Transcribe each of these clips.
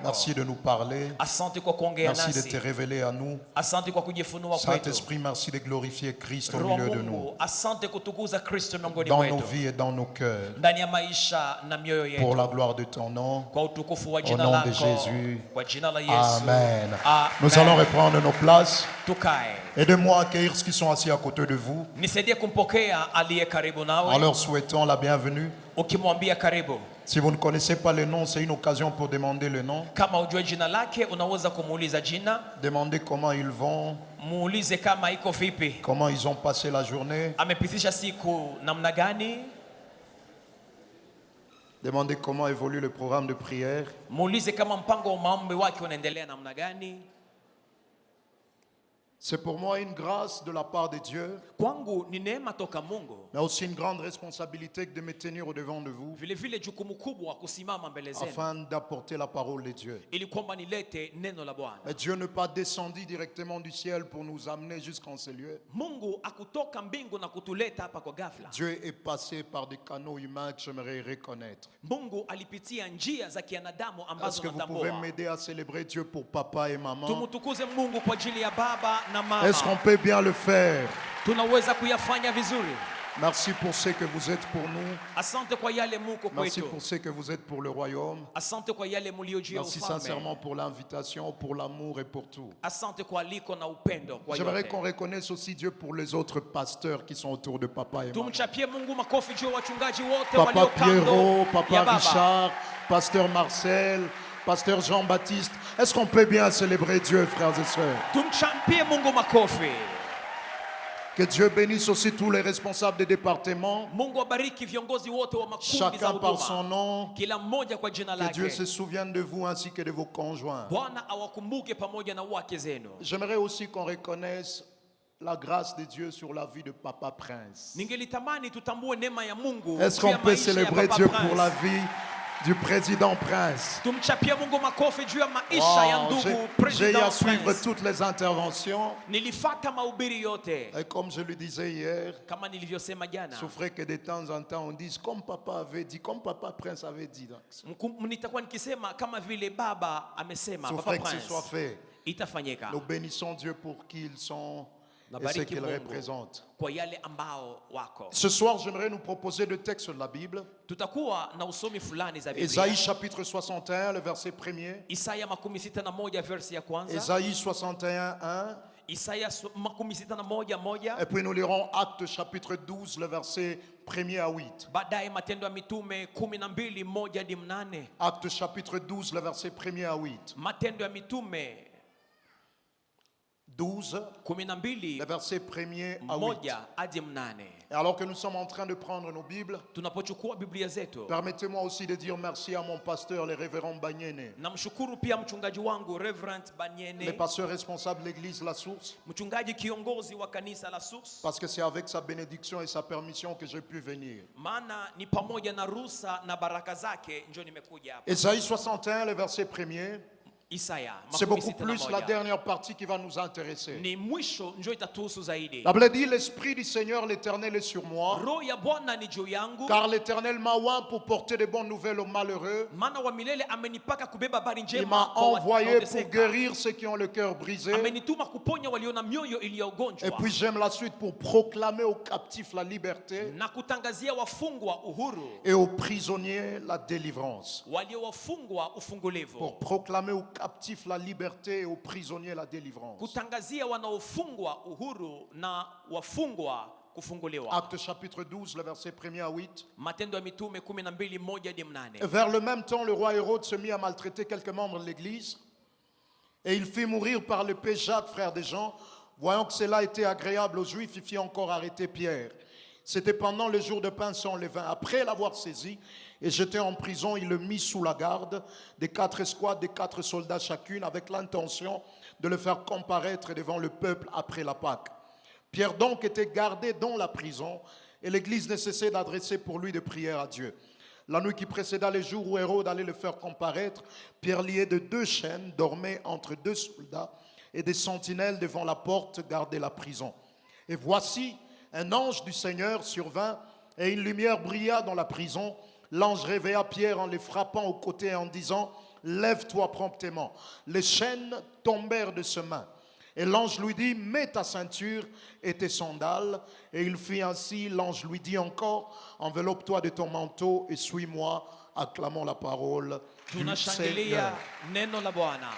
Merci de nous parler. Merci de te révéler à nous. Saint-Esprit, merci de glorifier Christ au milieu de nous. Dans nos vies et dans nos cœurs. Pour la gloire de ton nom. Au nom de Jésus. Amen. Nous allons reprendre nos places. Aidez-moi à accueillir ceux qui sont assis à côté de vous. En leur souhaitant la bienvenue. Si vous ne connaissez pas le nom, c'est une occasion pour demander le nom. Demandez comment ils vont. Comment ils ont passé la journée. Demandez comment évolue le programme de prière. C'est pour moi une grâce de la part de Dieu, mais aussi une grande responsabilité de me tenir au devant de vous afin d'apporter la parole de Dieu. Et Dieu n'est pas descendu directement du ciel pour nous amener jusqu'en ce lieu. Dieu est passé par des canaux humains que j'aimerais reconnaître. Est-ce que vous pouvez m'aider à célébrer Dieu pour papa et maman? Est-ce qu'on peut bien le faire? Merci pour ce que vous êtes pour nous. Merci pour ce que vous êtes pour le royaume. Merci sincèrement pour l'invitation, pour l'amour et pour tout. J'aimerais qu'on reconnaisse aussi Dieu pour les autres pasteurs qui sont autour de papa et maman. Papa Pierrot, Papa Richard, Pasteur Marcel, Pasteur Jean-Baptiste. Est-ce qu'on peut bien célébrer Dieu, frères et sœurs? Que Dieu bénisse aussi tous les responsables des départements. Chacun par son nom. Que Dieu se souvienne de vous ainsi que de vos conjoints. J'aimerais aussi qu'on reconnaisse la grâce de Dieu sur la vie de Papa Prince. Est-ce qu'on peut célébrer Dieu pour la vie du président Prince? Wow, j'ai à suivre toutes les interventions. Et comme je le disais hier, souffrait que de temps en temps on dise comme papa avait dit, comme Papa Prince avait dit. Souffrait que ce soit fait. Nous bénissons Dieu pour qui ils sont et ce qu'ils représentent. Ce soir, j'aimerais nous proposer deux textes de la Bible. Ésaïe chapitre 61, le verset 1er. Ésaïe 61, 1. Et puis nous lirons Actes chapitre 12, le verset 1er à 8. Actes chapitre 12, le verset 1er à 8. 12, le verset 1er à 8. Et alors que nous sommes en train de prendre nos Bibles, permettez-moi aussi de dire merci à mon pasteur, le révérend Banyene, le pasteur responsable de l'église La Source, parce que c'est avec sa bénédiction et sa permission que j'ai pu venir. Ésaïe 61, le verset 1er. C'est beaucoup plus la dernière partie qui va nous intéresser. La Bible dit, l'Esprit du Seigneur l'Éternel est sur moi, car l'Éternel m'a oint pour porter de bonnes nouvelles aux malheureux. Il m'a envoyé pour guérir ceux qui ont le cœur brisé. Et puis j'aime la suite, pour proclamer aux captifs la liberté et aux prisonniers la délivrance. Pour proclamer aux captifs la liberté et aux prisonniers la délivrance. Acte chapitre 12, le verset 1er à 8. Vers le même temps, le roi Hérode se mit à maltraiter quelques membres de l'église, et il fit mourir par l'épée Jacques, frère de Jean. Voyant que cela était agréable aux Juifs, il fit encore arrêter Pierre. C'était pendant le jour de pain sans levain. Après l'avoir saisi et jeté en prison, il le mit sous la garde des 4 escouades, des 4 soldats chacune, avec l'intention de le faire comparaître devant le peuple après la Pâque. Pierre donc était gardé dans la prison, et l'église ne cessait d'adresser pour lui des prières à Dieu. La nuit qui précéda le jour où Hérode allait le faire comparaître, Pierre, lié de 2 chaînes, dormait entre 2 soldats, et des sentinelles devant la porte gardaient la prison. Et voici, un ange du Seigneur survint, et une lumière brilla dans la prison. L'ange réveilla Pierre en le frappant au côté et en disant, lève-toi promptement. Les chaînes tombèrent de ses mains. Et l'ange lui dit, mets ta ceinture et tes sandales. Et il fit ainsi. L'ange lui dit encore, enveloppe-toi de ton manteau et suis-moi. Acclamons la parole du Seigneur. Neno la Bwana.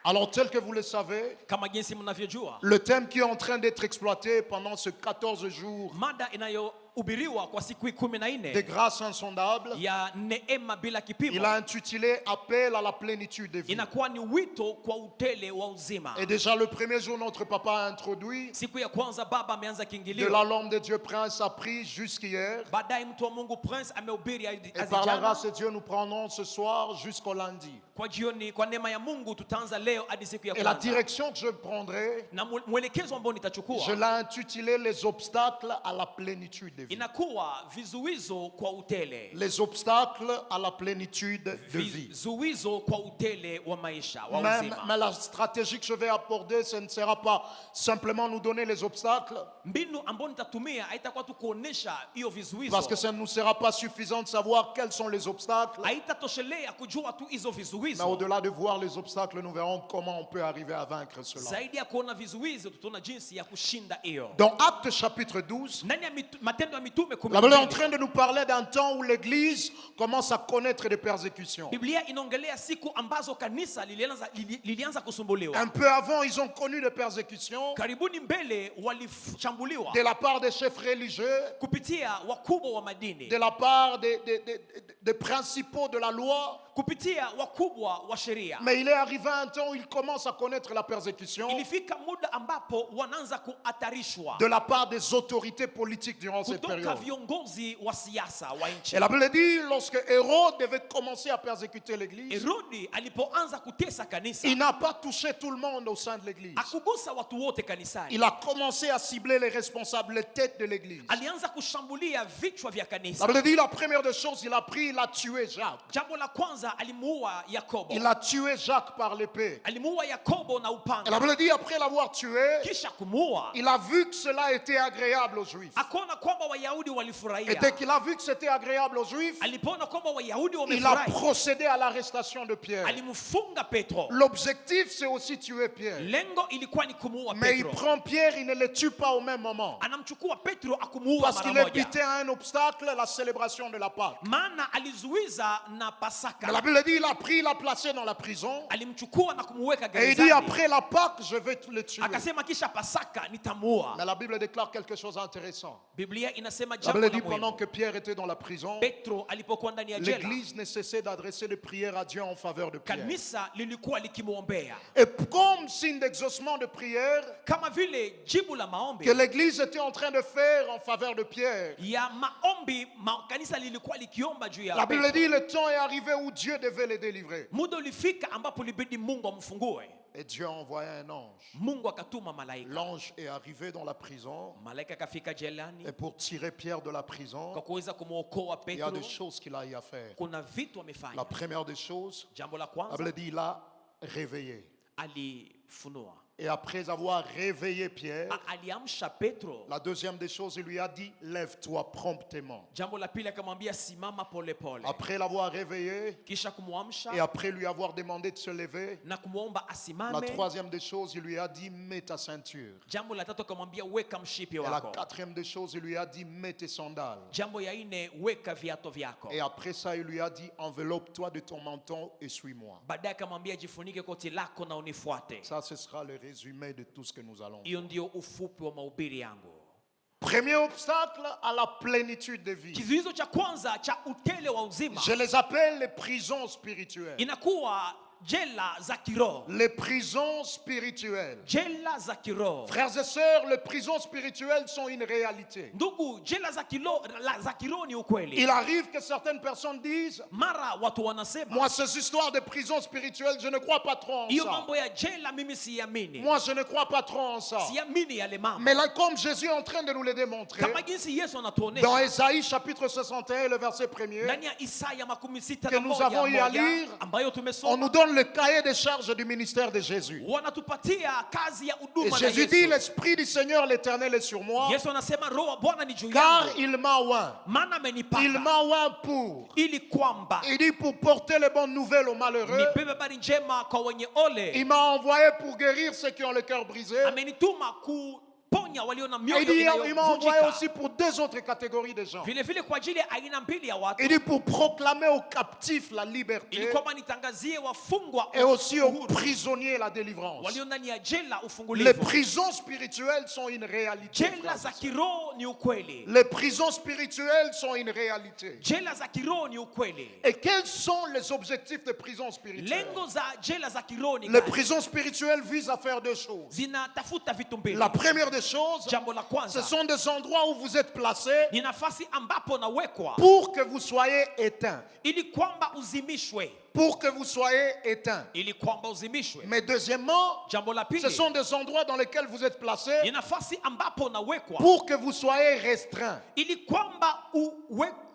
Alors, tel que vous le savez, Kama jinsi mnavyojua, le thème qui est en train d'être exploité pendant ces 14 jours mada inayohubiriwa kwa siku 14 de grâce insondable, ya neema bila kipimo il a intitulé Appel à la plénitude de vie. inakuwa ni wito kwa utele wa uzima. Et déjà le premier jour, notre papa a introduit, Siku ya kwanza baba ameanza de kiingilio, là l'homme de Dieu Prince a pris jusqu'hier. baadaye mtu wa Mungu Prince amehubiri Et par la azijana. grâce de Dieu, nous prenons ce soir jusqu'au lundi. Kwa jioni, kwa neema ya Mungu tutaanza leo hadi siku ya Et la kwanza. direction que je prendrai, Na mwelekezo ambao je nitachukua l'ai intitulé Les obstacles à la plénitude de vie. inakuwa vizuizo kwa utele. Les obstacles à la plénitude de vie. Vizuizo kwa utele wa maisha wa Mais uzima. la stratégie que je vais aborder, ce ne sera pas simplement nous donner les obstacles, Mbinu ambayo nitatumia haitakuwa tu kuonesha hiyo vizuizo, parce que ça ne nous sera pas suffisant de savoir quels sont les obstacles. haitatoshelea kujua tu hizo Mais vizuizo. au-delà de voir les obstacles, nous verrons comment on peut arriver à vaincre cela. Zaidi ya kuona vizuizo, tutaona jinsi ya kushinda hiyo. Dans Actes chapitre 12, Ndani ya Matendo ya Mitume la Bible est en 12, train de nous parler d'un temps où l'Église commence à connaître des persécutions. Biblia inaongelea siku ambazo kanisa lilianza kusumbuliwa. Un peu avant, ils ont connu des persécutions Karibuni mbele walishambuliwa de la part des chefs religieux, kupitia wakubwa wa madini, de la part des principaux de la loi. kupitia wakubwa wa sheria. Mais il est arrivé un temps où ils commencent à connaître la persécution Ilifika muda ambapo wanaanza kuatarishwa de la part des autorités politiques durant cette kutoka période. viongozi wa siasa wa nchi. Et la Bible dit, lorsque Hérode devait commencer à persécuter l'Église, Herodi alipoanza kutesa kanisa, il n'a pas touché tout le monde au sein de l'Église. akugusa watu wote kanisani. Il a commencé à cibler les responsables, les têtes de l'Église. Alianza kushambulia vichwa vya La kanisa. Bible dit, la première des choses, il a pris, il a tué Jacques. Jambo la kwanza alimuua Yakobo. Il a tué Jacques par l'épée. Alimuua Yakobo na Et la upanga. Bible dit, après l'avoir tué, Kisha kumuua, il a vu que cela était agréable aux Juifs. akaona kwamba Wayahudi Et walifurahia. dès qu'il a vu que c'était agréable aux Juifs, Alipoona kwamba Wayahudi il a wamefurahi, procédé à l'arrestation de Pierre. alimfunga Petro. L'objectif, c'est aussi tuer Pierre. Lengo ilikuwa ni kumuua Mais il Petro. prend Pierre, il ne le tue pas au même moment. Anamchukua Petro akumuua Parce mara qu'il moja, évitait un obstacle, la célébration de la Pâque. maana alizuiza na Pasaka. Mais la Bible dit, il a pris, il l'a placé dans la prison. Alimchukua na kumuweka Et il dit, gerezani. après la Pâque, je vais le tuer. Akasema kisha Pasaka nitamuua. Mais la Bible déclare quelque chose d'intéressant. Biblia inasema La jambo Bible la dit, pendant muhimu. que Pierre était dans la prison, Petro alipokuwa ndani ya jela, l'Église ne cessait d'adresser des prières à Dieu en faveur de Pierre. kanisa lilikuwa likimwombea Et comme signe d'exaucement de prière kama vile jibu la maombi que l'Église était en train de faire en faveur de Pierre, ya maombi kanisa lilikuwa likiomba juu ya la Bible Petro. dit, le temps est arrivé où Dieu devait les délivrer. Muda ulifika ambapo libidi Mungu amfungue. Et Dieu a envoyé un ange. Mungu akatuma malaika. L'ange est arrivé dans la prison. Malaika akafika jelani Et pour tirer Pierre de la kwa prison, kuweza kumwokoa il y a Petro. des choses qu'il a eu à faire. Kuna vitu La amefanya. première des choses, Jambo la la kwanza Bible dit, il a réveillé. alifunua, Et après avoir réveillé Pierre, aliamsha Petro. la deuxième des choses, il lui a dit, lève-toi promptement. Jambo la pili akamwambia simama pole pole. Après l'avoir réveillé Kisha kumwamsha et après lui avoir demandé de se lever, na kumwomba la asimame. troisième des choses, il lui a dit, mets ta ceinture. Jambo la tatu akamwambia weka mshipi Et la wako. quatrième des choses, il lui a dit, mets tes sandales. Jambo ya ine weka viato vyako. Et après ça, il lui a dit, enveloppe-toi de ton menton et suis-moi. Baadaye akamwambia jifunike koti lako na unifuate. Ça, ce sera le résumé de tout ce que nous allons. Hiyo ndio ufupi wa mahubiri yangu. Premier obstacle à la plénitude de vie. Kizuizo cha kwanza cha utele wa uzima Je les appelle les prisons spirituelles. inakuwa jela za kiroho. Les prisons spirituelles. Jela za kiroho. Frères et sœurs, les prisons spirituelles sont une réalité. Ndugu, jela za kiroho ni ukweli. Il arrive que certaines personnes disent, Mara watu wanasema moi, ces histoires de prisons spirituelles, je ne crois pas trop en hiyo ça. mambo ya jela mimi siamini. Moi, je ne crois pas trop en ça. Siamini yale mambo. Mais là, comme Jésus est en train de nous le démontrer, Kama jinsi Yesu dans anatuonesha Ésaïe chapitre 61, le verset 1er, ndani ya Isaya 61 que nous avons eu à lire, ambayo on tumesoma, nous donne donne le cahier des charges du ministère de Jésus. wanatupatia kazi ya Et huduma na Jésus dit, Yesu. l'Esprit du Seigneur l'Éternel est sur moi, Yesu anasema roho wa Bwana ni juu car yangu, il m'a oint. maana Il amenipaka m'a oint pour. ili kwamba Il dit pour porter les bonnes nouvelles aux malheureux. nibebe habari njema kwa wenye ole. Il m'a envoyé pour guérir ceux qui ont le cœur brisé. Amenituma kuponya walio na Et mioyo il dit, il m'a envoyé inayovunjika. aussi pour deux autres catégories de gens. Vile vile kwa ajili ya aina mbili ya watu. Il dit pour proclamer aux captifs la Ili liberté kwamba nitangazie wafungwa et aussi aux uhuru, prisonniers la délivrance. walio ndani ya jela Les ufungulivu. prisons spirituelles sont une réalité. Jela za kiroho ni ukweli. Les prisons spirituelles sont une réalité. Jela za kiroho ni ukweli. Et quels sont les objectifs des prisons spirituelles? Lengo za jela za kiroho ni Les gani? prisons spirituelles visent à faire deux choses. Zinatafuta vitu mbili. La première des choses, Jambo la ce kwanza sont des endroits où vous êtes placés ni nafasi ambapo nawekwa pour que vous soyez éteints. ili kwamba uzimishwe, Pour que vous soyez éteints. ili kwamba uzimishwe. Mais deuxièmement, Jambo la ce pili sont des endroits dans lesquels vous êtes placés ni nafasi ambapo nawekwa pour que vous soyez restreints. ili kwamba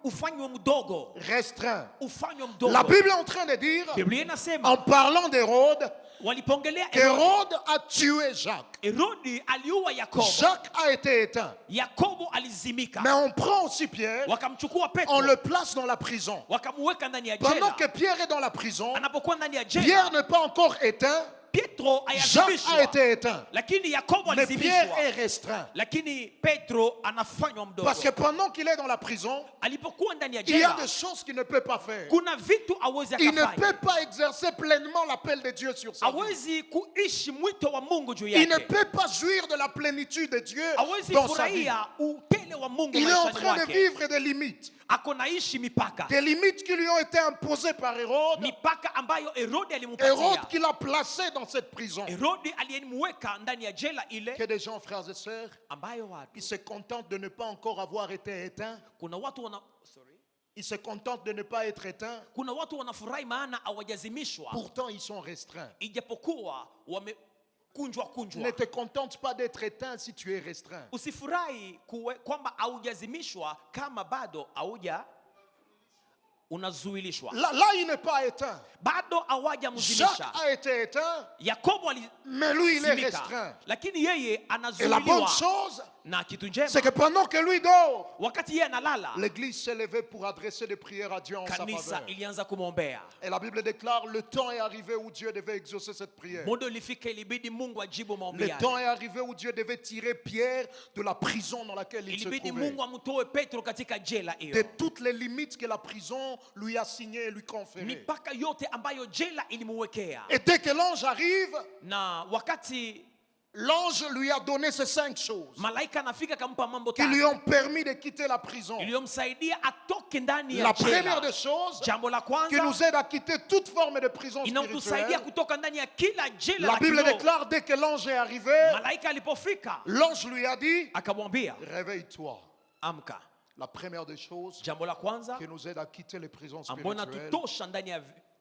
ufanywe mdogo, Restreints. ufanywe mdogo. La Bible est en train de dire, Biblia inasema en parlant d'Hérode, walipongelea qu'Hérode a tué Jacques. Herodi aliua Yakobo. Jacques a été éteint. Yakobo alizimika. Mais on prend aussi Pierre, Wakamchukua on Petro, le place dans la prison. wakamuweka ndani ya Pendant jela. que Pierre est dans la prison, Anapokuwa ndani ya Pierre jela, n'est pas encore éteint, Petro Jacques a ayazimishwa, été éteint. lakini Yakobo Mais Pierre alizimishwa, est restreint. lakini Petro anafanywa mdogo. Parce que pendant qu'il est dans la prison, Alipokuwa ndani ya il y a jela, des choses qu'il ne peut pas faire. kuna vitu hawezi Il ne akafanya. peut pas exercer pleinement l'appel de Dieu sur sa vie. Hawezi kuishi mwito wa Mungu juu Il ne yake. peut pas jouir de la plénitude de Dieu Hawezi dans sa vie. furahia utele wa Mungu Il est en maishani train de mwake. vivre des limites. Ako naishi mipaka. Des limites qui lui ont été imposées par Hérode. Mipaka ambayo Herodi Hérode alimpatia. qui l'a placé dans cette prison. Herodi aliyemweka ndani ya jela ile Que des gens, frères et sœurs, ambayo watu ils se contentent de ne pas encore avoir été éteints. kuna watu wana sorry. Ils se contentent de ne pas être éteints. Kuna watu wanafurahi maana hawajazimishwa Pourtant, ils sont restreints. ijapokuwa wamekunjwa kunjwa. Ne te contente pas d'être éteint si tu es restreint. Usifurahi kwamba haujazimishwa kama bado hauja unazuilishwa. Là, il n'est pas éteint. Bado Jacques hawajamzimisha. a été éteint, Yakobo mais lui, il est alizimika, restreint. lakini yeye Et la bonne anazuiliwa. chose, Na kitu c'est njema, que pendant que lui dort, wakati yeye analala, l'église s'est levée pour adresser des prières à Dieu en sa kanisa faveur. ilianza kumwombea. Et la Bible déclare, le temps est arrivé où Dieu devait exaucer cette prière. Muda ulifika, ilibidi Mungu ajibu maombi Le yake. temps est arrivé où Dieu devait tirer Pierre de la prison dans laquelle il se Ilibidi trouvait. Mungu amtoe Petro katika jela De hiyo. toutes les limites que la prison lui a signées et lui conférées. Mipaka yote ambayo jela ilimuwekea. Et dès que l'ange arrive, Na wakati l'ange lui a donné ces 5 choses malaika anafika kampa mambo qui lui tatu ont permis de quitter la prison. iliyomsaidia atoke ndani ya La première jela. des choses Jambo la qui kwanza nous aide à quitter toute forme de prison inayotusaidia spirituelle. kutoka ndani ya kila jela La la Bible kiroho. déclare, dès que l'ange est arrivé, Malaika alipofika l'ange lui a dit, akamwambia réveille-toi. amka. La première des choses Jambo la kwanza qui nous aide à quitter les prisons ambayo spirituelles, natutosha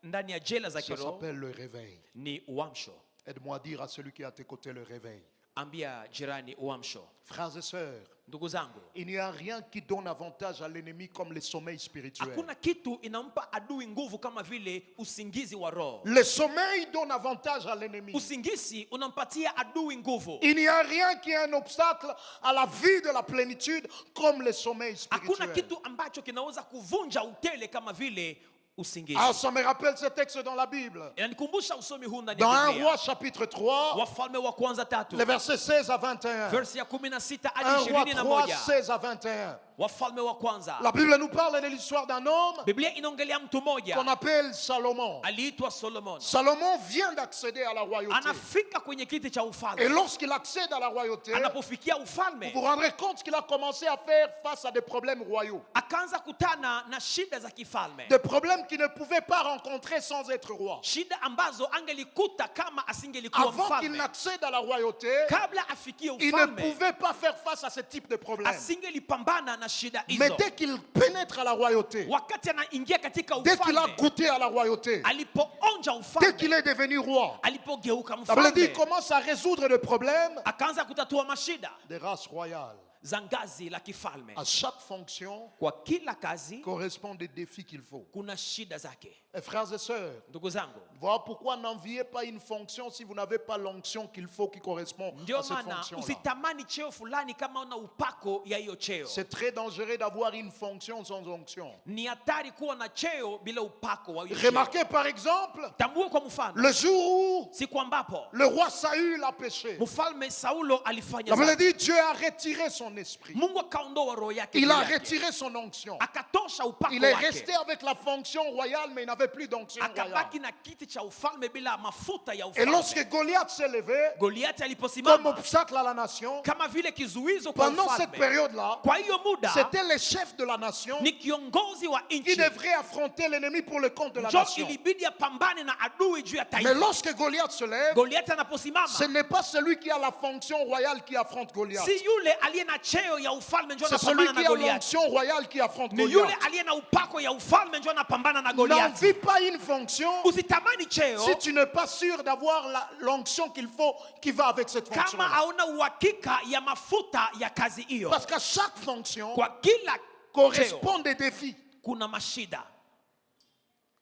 ndani ya jela za ça kiroho s'appelle le réveil. ni uamsho. Aide-moi à dire à celui qui est à tes côtés le réveil. Ambia jirani uamsho. Frères et sœurs, Ndugu zangu, il n'y a rien qui donne avantage à l'ennemi comme le sommeil spirituel. hakuna kitu inampa adui nguvu kama vile usingizi wa roho. Le sommeil donne avantage à l'ennemi. Usingizi unampatia adui nguvu. Il n'y a rien qui est un obstacle à la vie de la plénitude comme le sommeil Hakuna spirituel. kitu ambacho kinaweza kuvunja utele kama vile usingizi. Ah, ça me rappelle ce texte dans la Bible. Inanikumbusha usomi huu ndani Dans ya 1 Biblia. Roi chapitre 3, Wafalme wa kwanza 3 les versets 16 à 21. verse ya 16 1 hadi Roi 3, 21. 16 à 21. Wafalme wa kwanza. La Bible nous parle de l'histoire d'un homme Biblia inaongelea mtu qu'on mmoja appelle Salomon. aliitwa Solomon. Salomon vient d'accéder à la royauté. Anafika kwenye kiti cha Et ufalme. lorsqu'il accède à la royauté, Anapofikia vous ufalme, vous rendrez compte qu'il a commencé à faire face à des problèmes royaux. akaanza kutana na shida za kifalme, Des problèmes qu'il ne pouvait pas rencontrer sans être roi. shida ambazo angelikuta kama asingelikuwa Avant qu'il mfalme. n'accède à la royauté, Kabla afikie il ne ufalme, pouvait pas faire face à ce type de problème. asingelipambana na shida Mais hizo. dès qu'il pénètre à la royauté, Wakati anaingia katika dès qu'il a ufalme, goûté à la royauté, alipoonja dès ufalme, qu'il est devenu roi, alipogeuka ça veut dire qu'il mfalme, commence à résoudre des problèmes akaanza kutatua mashida des races royales. za ngazi la kifalme. À chaque fonction Kwa kila kazi correspond des défis qu'il faut. kuna shida zake. Et frères et sœurs, Ndugu zangu, voilà pourquoi n'enviez pas une fonction si vous n'avez pas l'onction qu'il faut qui correspond ndio à cette maana fonction-là. usitamani cheo fulani kama una upako ya hiyo cheo. C'est très dangereux d'avoir une fonction sans onction. Ni hatari kuwa na cheo bila upako wa hiyo cheo. Remarquez par exemple, Tambua kwa mfano, le jour où siku ambapo le roi Saül a péché, mfalme Saulo alifanya la Bible dhambi, dit Dieu a retiré son esprit. Mungu akaondoa roho yake, Il juu a yake. retiré son onction. Akatosha upako Il est wake. resté avec la fonction royale, mais il n'avait plus d'onction royale. Akabaki na kiti cha ufalme bila mafuta ya Et ufalme. lorsque Goliath s'est levé, Goliathi comme aliposimama obstacle à la nation, kama vile kizuizo kwa pendant cette ufalme, période-là, kwa hiyo muda c'était les chefs de la nation ni kiongozi wa qui nchi, devraient affronter l'ennemi pour le compte de la njo nation. ilibidi apambane na adui juu ya Mais taifa. lorsque Goliath se lève, Goliathi anaposimama, ce n'est pas celui qui a la fonction royale qui affronte Goliath. si yule aliye na cheo ya ufalme njo C'est celui anapambana qui na a Goliathi, l'onction royale qui affronte ni yule Goliath. aliye na upako ya ufalme njo anapambana na Goliathi. N'envie pas une fonction Usitamani cheo si tu n'es pas sûr d'avoir l'onction qu'il faut qui va avec cette fonction. kama hauna uhakika ya mafuta ya kazi hiyo. Parce qu'à chaque fonction Kwa kila cheo correspond des défis. kuna mashida.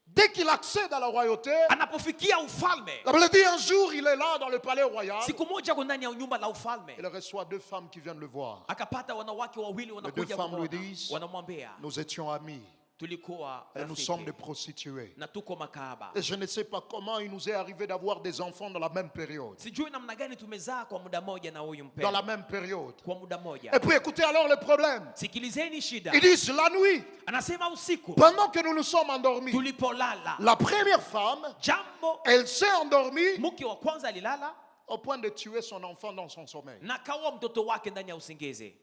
Dès qu'il accède à la royauté, Anapofikia ufalme, la Bible dit un jour il est là dans le palais royal. siku moja ako ndani ya nyumba la ufalme, Il reçoit deux femmes qui viennent le voir. akapata wanawake wawili wanakuja femmes lui kumwona. disent, Wanamwambia Nous étions amis tulikuwa et nous sommes des rafiki prostituées. na tuko makahaba. Et je ne sais pas comment il nous est arrivé d'avoir des enfants dans la même période. Sijui namna gani tumezaa kwa muda moja na huyu Dans la mpendwa, même période. kwa muda moja. Et puis écoutez alors le problème. Sikilizeni shida. Ils disent la nuit, Anasema usiku pendant que nous nous sommes endormis, tulipolala, la première femme, jambo elle s'est endormie mke wa kwanza alilala au point de tuer son enfant dans son sommeil. na kaua mtoto wake ndani ya usingizi.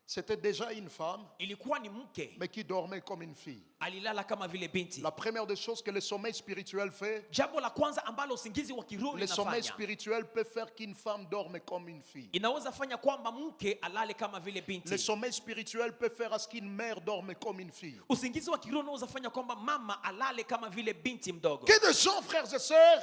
C'était déjà une femme, Ilikuwa ni mke mais qui dormait comme une fille. alilala kama vile binti. La première des choses que le sommeil spirituel fait, Jambo la kwanza ambalo usingizi wa kiroho le sommeil linafanya, spirituel peut faire qu'une femme dorme comme une fille. inaweza fanya kwamba mke alale kama vile Le binti. sommeil spirituel peut faire à ce qu'une mère dorme comme une fille. Usingizi wa kiroho unaweza fanya kwamba mama alale kama vile binti mdogo. Que de gens, frères et sœurs,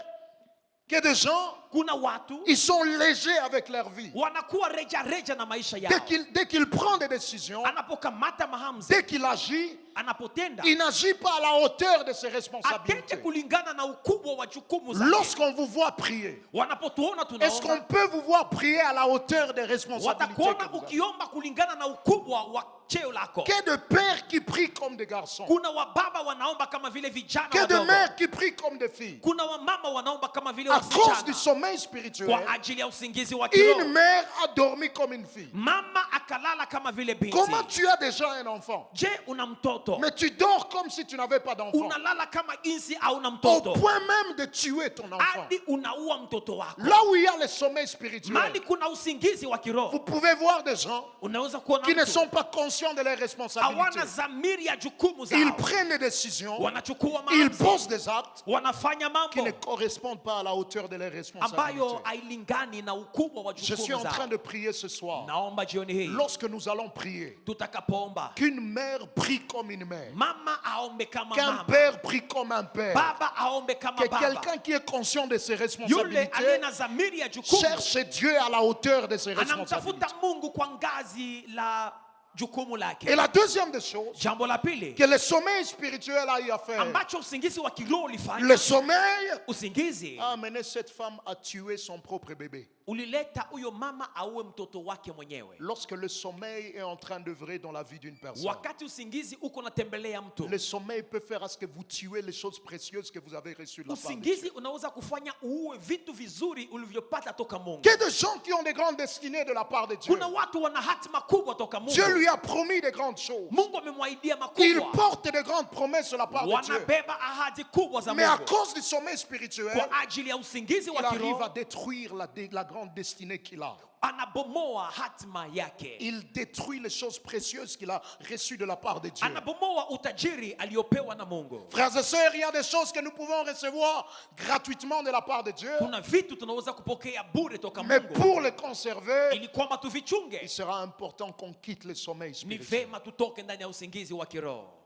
que de gens, Kuna watu ils sont légers avec leur vie. wanakuwa reja reja na maisha yao. Dès qu'il prend des décisions, Anapokamata mahamzi, dès qu'il agit, anapotenda, il n'agit pas à la hauteur de ses responsabilités. atende kulingana na ukubwa wa jukumu zake. Lorsqu'on vous voit prier, Wanapotuona est-ce qu'on tunaomba, peut vous voir prier à la hauteur des responsabilités que watakuona vous avez? ukiomba kulingana na ukubwa wa cheo lako. Que de pères qui prient comme des garçons. Kuna wababa wanaomba kama vile vijana Que de wadogo. mères qui prient comme des filles. Kuna wamama wanaomba kama vile À cause du wasichana. sommeil spirituel, Kwa ajili ya usingizi wa une kiroho, mère a dormi comme une fille. mama akalala kama vile binti. Comment tu as déjà un enfant, Je una mtoto, mais tu dors comme si tu n'avais pas d'enfant, unalala kama jinsi hauna au mtoto, point même de tuer ton enfant. hadi unaua mtoto wako. Là où il y a le sommeil spirituel, Mali kuna usingizi wa vous kiroho, pouvez voir des gens unaweza kuona qui ne mtu sont pas conscients de leurs responsabilités. hawana dhamiri ya jukumu Ils zao, prennent des décisions, wanachukua ils maamuzi, posent des actes wanafanya qui ne mambo correspondent pas à la hauteur de leurs ambayo responsabilités. hailingani na ukubwa wa Je suis jukumu en train zao. de prier ce soir. Naomba jioni hii Lorsque nous allons prier, tutakapoomba, qu'une mère prie comme une mère, mama aombe kama qu'un mama, père prie comme un père, baba aombe kama que baba, quelqu'un qui est conscient de ses yule responsabilités aliye na dhamiri ya jukumu cherche Dieu à la hauteur de ses responsabilités. anamtafuta Mungu kwa ngazi la jukumu Et lake. la deuxième des choses Jambo la pili que le sommeil spirituel a eu à faire, ambacho usingizi wa kiroho ulifanya, le sommeil usingizi a amené cette femme à tuer son propre bébé. ulileta huyo mama auwe mtoto wake mwenyewe. Lorsque le sommeil est en train d'œuvrer dans la vie d'une personne, Wakati usingizi uko natembelea mtu, le sommeil peut faire à ce que vous tuez les choses précieuses que vous avez reçues de la part de usingizi Dieu. unaweza kufanya uue vitu vizuri ulivyopata toka Mungu. Que de gens qui ont des grandes destinées de la part de Dieu. Kuna watu wana hatima kubwa toka Mungu. Dieu lui a promis des grandes choses. Mungu amemwaidia Il makubwa, porte des grandes promesses de la part de Dieu. wanabeba ahadi kubwa za Mais à Mungu. cause du sommeil spirituel, Kwa ajili ya usingizi il wa arrive à kiroho détruire la grande destinée qu'il a. anabomoa hatima yake, Il détruit les choses précieuses qu'il a reçues de la part de Dieu. anabomoa utajiri aliyopewa na Mungu. Frères et sœurs, il y a des choses que nous pouvons recevoir gratuitement de la part de Dieu. Kuna vitu tunaweza kupokea bure toka Mais Mungu, pour les conserver, ili kwamba il tuvichunge, sera important qu'on quitte le sommeil ni spirituel. vema tutoke ndani ya usingizi wa kiroho.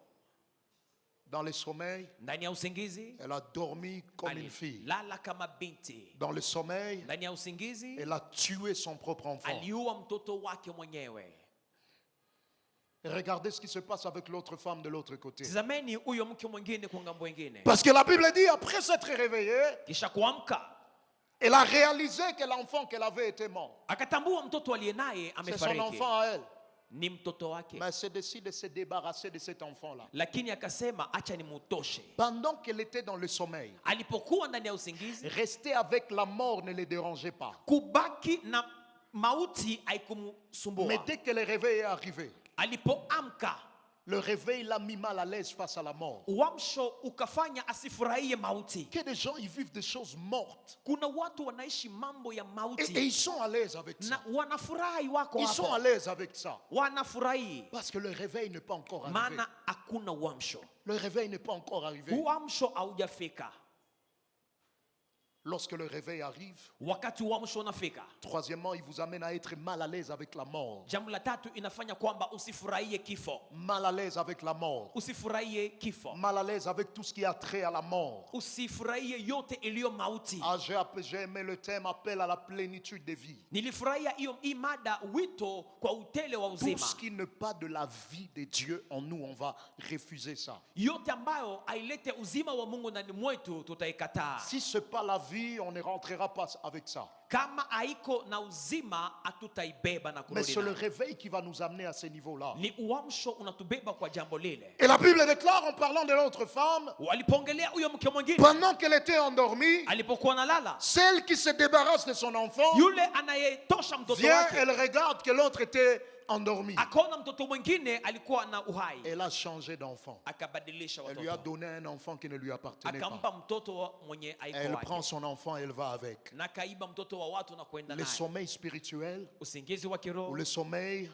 Dans le sommeil, ndani ya usingizi elle a dormi comme une fille. alilala kama binti. Dans le sommeil, Ndani ya usingizi elle a tué son propre enfant. aliua mtoto wake mwenyewe. Et regardez ce qui se passe avec l'autre femme de l'autre côté. Tazameni huyo mke mwingine kwa ngambo nyingine. Parce que la Bible dit, après s'être réveillée, Kisha kuamka elle a réalisé que l'enfant qu'elle avait était mort. akatambua mtoto aliye naye C'est son amefariki. enfant à elle. Ni mtoto wake. Mais elle se décide de se débarrasser de cet enfant-là. Lakini akasema acha nimutoshe. Pendant qu'elle était dans le sommeil, Alipokuwa ndani ya usingizi, rester avec la mort ne le dérangeait pas. kubaki na mauti Mais haikumsumbua. dès que le réveil est arrivé, Alipoamka, le réveil l'a mis mal à l'aise face à la mort. uamsho ukafanya asifurahie mauti. Que des gens ils vivent des choses mortes. Kuna watu wanaishi mambo ya Et mauti ils sont à l'aise avec ça. na wanafurahi wako Ils sont à hapo. l'aise avec ça. Wanafurahi Parce que le réveil n'est pas encore arrivé. maana hakuna uamsho. Le réveil n'est pas encore arrivé. Uamsho haujafika. Lorsque le réveil arrive, Wakati uamsho unafika, troisièmement, il vous amène à être mal à l'aise avec la mort. jambo la tatu inafanya kwamba usifurahie kifo. Mal à l'aise avec la mort. Usifurahie kifo. Mal à l'aise avec tout ce qui a trait à la mort. Usifurahie yote iliyo mauti. Ah, j'ai aimé le thème appel à la plénitude des vies. Nilifurahia hii mada, wito kwa utele wa Tout uzima. ce qui n'est pas de la vie de Dieu en nous, on va refuser ça. Yote ambayo hailete uzima wa Mungu ndani mwetu tutaikataa. Si ce n'est pas la vie, on ne rentrera pas avec ça. Kama haiko na uzima hatutaibeba na Mais kurudi c'est le nayo. réveil qui va nous amener à ce niveau-là. Ni uamsho unatubeba kwa jambo lile. Et la Bible déclare en parlant de l'autre femme, Walipoongelea huyo mke mwingine pendant qu'elle était endormie, alipokuwa nalala, celle qui se débarrasse de son enfant yule anayetosha mtoto vient, wake elle regarde que l'autre était endormi. akaona mtoto mwingine alikuwa na uhai, Elle a changé d'enfant. akabadilisha Elle lui a watoto, donné un enfant qui ne lui appartenait pas. akampa mtoto mwenye haiko Elle wake, prend son enfant et elle va avec. na kaiba mtoto wa watu na kwenda Le naye. sommeil spirituel Usingizi wa ou kiroho le sommeil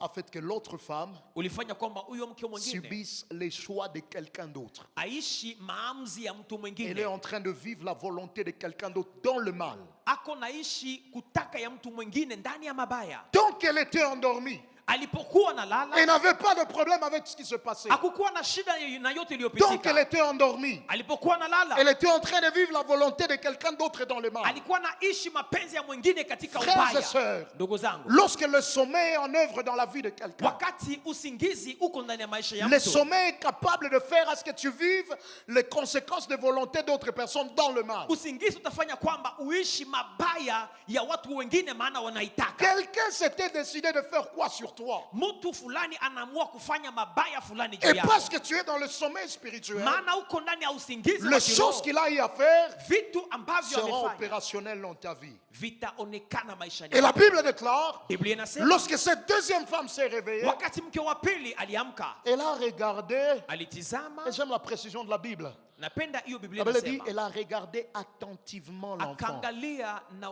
a fait que l'autre femme ulifanya kwamba huyo mke mwingine subisse les choix de quelqu'un d'autre. aishi maamuzi ya mtu Elle est mwingine, en train de vivre la volonté de quelqu'un d'autre dans le mal. ako naishi kutaka ya mtu mwingine ndani ya mabaya. Donc elle était endormie. Alipokuwa nalala Elle n'avait pas de problème avec ce qui se passait. hakukuwa na shida na yote Donc elle iliyopitika. était endormie. Alipokuwa nalala Elle était en train de vivre la volonté de quelqu'un d'autre dans le mal. alikuwa naishi mapenzi ya mwingine katika Frères et ubaya. sœurs, Ndugu zangu, lorsque le sommeil est en œuvre dans la vie de quelqu'un, wakati usingizi uko ndani ya maisha ya le mtu, sommeil est capable de faire à ce que tu vives les conséquences de volonté d'autres personnes dans le mal. usingizi utafanya kwamba uishi mabaya ya watu wengine, maana wanaitaka. Quelqu'un s'était décidé de faire quoi sur toi? Mtu fulani anaamua kufanya mabaya fulani juu Et yako, parce que tu es dans le sommeil spirituel, maana uko ndani ya usingizi wa les choses kiroho, qu'il a eu à faire vitu ambavyo seront amefanya opérationnelles dans ta vie. vitaonekana maishani Et la mwako. Bible déclare, Biblia inasema lorsque cette deuxième femme s'est réveillée, wakati mke wa pili aliamka, elle a regardé, alitizama. et j'aime la précision de la Bible. Napenda hiyo Biblia La Bible dit, inasema elle a regardé attentivement l'enfant. akaangalia na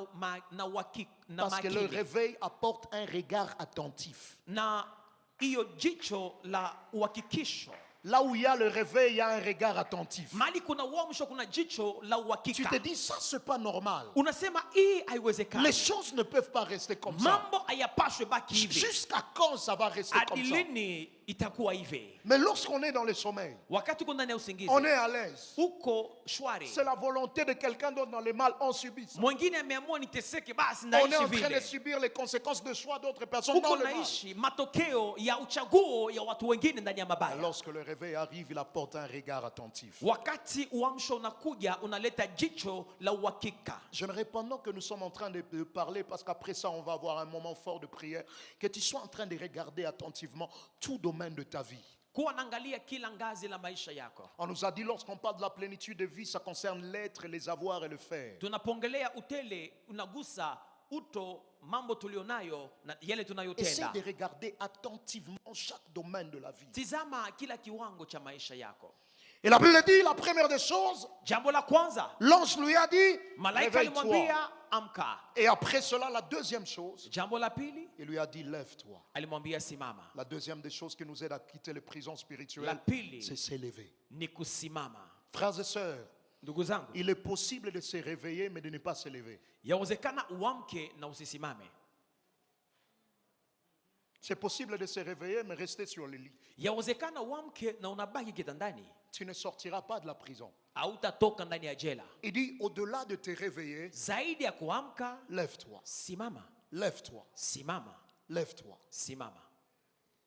Parce que le makini, réveil apporte un regard attentif. na hiyo jicho la uhakikisho. Là où il y a le réveil, il y a un regard attentif. Mali kuna uamsho, kuna jicho la Tu uhakika. te dis, ça, c'est pas normal. Unasema hii Les haiwezekani, choses ne peuvent pas rester comme ça. mambo hayapaswi baki hivi. Jusqu'à quand ça va rester Hadi comme ça? lini itakuwa hivi? Mais lorsqu'on est dans le sommeil, Wakati uko ndani ya usingizi on est à l'aise. uko shwari, C'est la volonté de quelqu'un d'autre dans le mal, on subit ça. mwingine ameamua niteseke, basi On est ndaishi en train de vile. subir les conséquences de choix d'autres personnes dans Uko le mal. naishi matokeo ya uchaguo ya watu wengine ndani ya mabaya. Lorsque le réveil arrive, il apporte un regard attentif. Wakati uamsho unakuja, unaleta jicho la uhakika. J'aimerais, pendant que nous sommes en train de parler, parce qu'après ça, on va avoir un moment fort de prière, que tu sois en train de regarder attentivement tout domaine de ta vie. Kuwa naangalia kila ngazi la maisha yako. On nous a dit, lorsqu'on parle de la plénitude de vie, ça concerne l'être, les avoirs et le faire. Tunapongelea utele, unagusa uto, mambo tulionayo na yale Essaye tunayotenda. de regarder attentivement chaque domaine de la vie. Tizama kila kiwango cha maisha yako. Et la Bible dit, la première des choses, Jambo la kwanza, l'ange lui a dit, malaika réveille-toi. alimwambia amka. Et après cela, la deuxième chose, Jambo la pili, il lui a dit, lève-toi. alimwambia simama. La deuxième des choses qui nous aide à quitter les prisons La spirituelles, pili c'est s'élever. ni kusimama. Frères et sœurs, Ndugu zangu, il est possible de se réveiller, mais de ne pas s'élever. yawezekana uamke na usisimame. C'est possible de se réveiller, mais rester sur le lit. Yawezekana uamke na unabaki kitandani, Tu ne sortiras pas de la prison. hautatoka ndani ya jela. Il dit, au-delà de te réveiller, Zaidi ya kuamka, lève-toi, simama, lève-toi, simama, lève-toi. simama.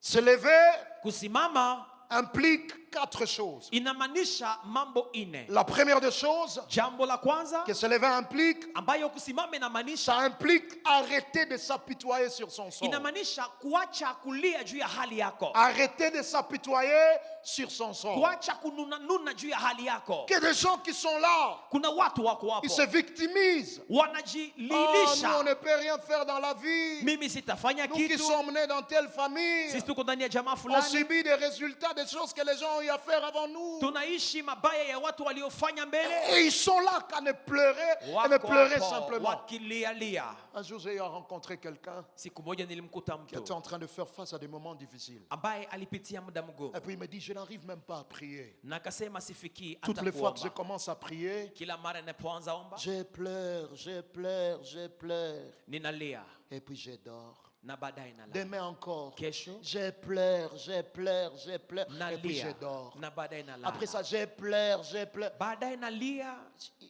Se lever Kusimama implique 4 choses. inamaanisha mambo ine. La première des choses Jambo la kwanza que se lever implique, ambayo kusimama inamaanisha, ça implique arrêter de s'apitoyer sur son sort. inamaanisha kuacha kulia juu ya hali yako, Arrêter de s'apitoyer sur son sort. kuacha kununa juu ya hali yako. Que des gens qui sont là, Kuna watu wako ils hapo se victimisent. Oh, nous, on wanajililisha, ne peut rien faire dans la vie. mimi sitafanya Nous qui kitu, sommes nés dans telle famille, sisi tuko ndani ya jamaa on fulani, subit des résultats des choses que les gens ont eu à faire avant nous. tunaishi mabaya ya watu waliofanya mbele, Et ils sont là qu'à ne pleurer, et ne wako pleurer hapo simplement. wakilialia. Un jour, j'ai rencontré quelqu'un Siku moja nilimkuta qui était mtu en train de faire face à des moments difficiles. ambaye alipitia muda mgumu, Et puis il me dit, je n'arrive même pas à prier. na akasema sifikii Toutes hata les fois que je kuomba. commence à prier, Kila mara ninapoanza omba je pleure, je pleure, je pleure. ninalia Et puis je dors. na baadaye nalala. Demain encore, Kesho je pleure, je pleure, je pleure. Et puis je nalia dors. na baadaye nalala. Après ça, je pleure, je pleure. Baadaye nalia.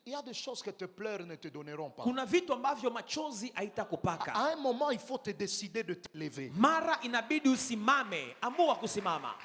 Il y a des choses que tes pleurs ne te donneront pas. Kuna vitu ambavyo machozi haitakupaka. À un moment, il faut te décider de te lever. Mara inabidi usimame, amua kusimama.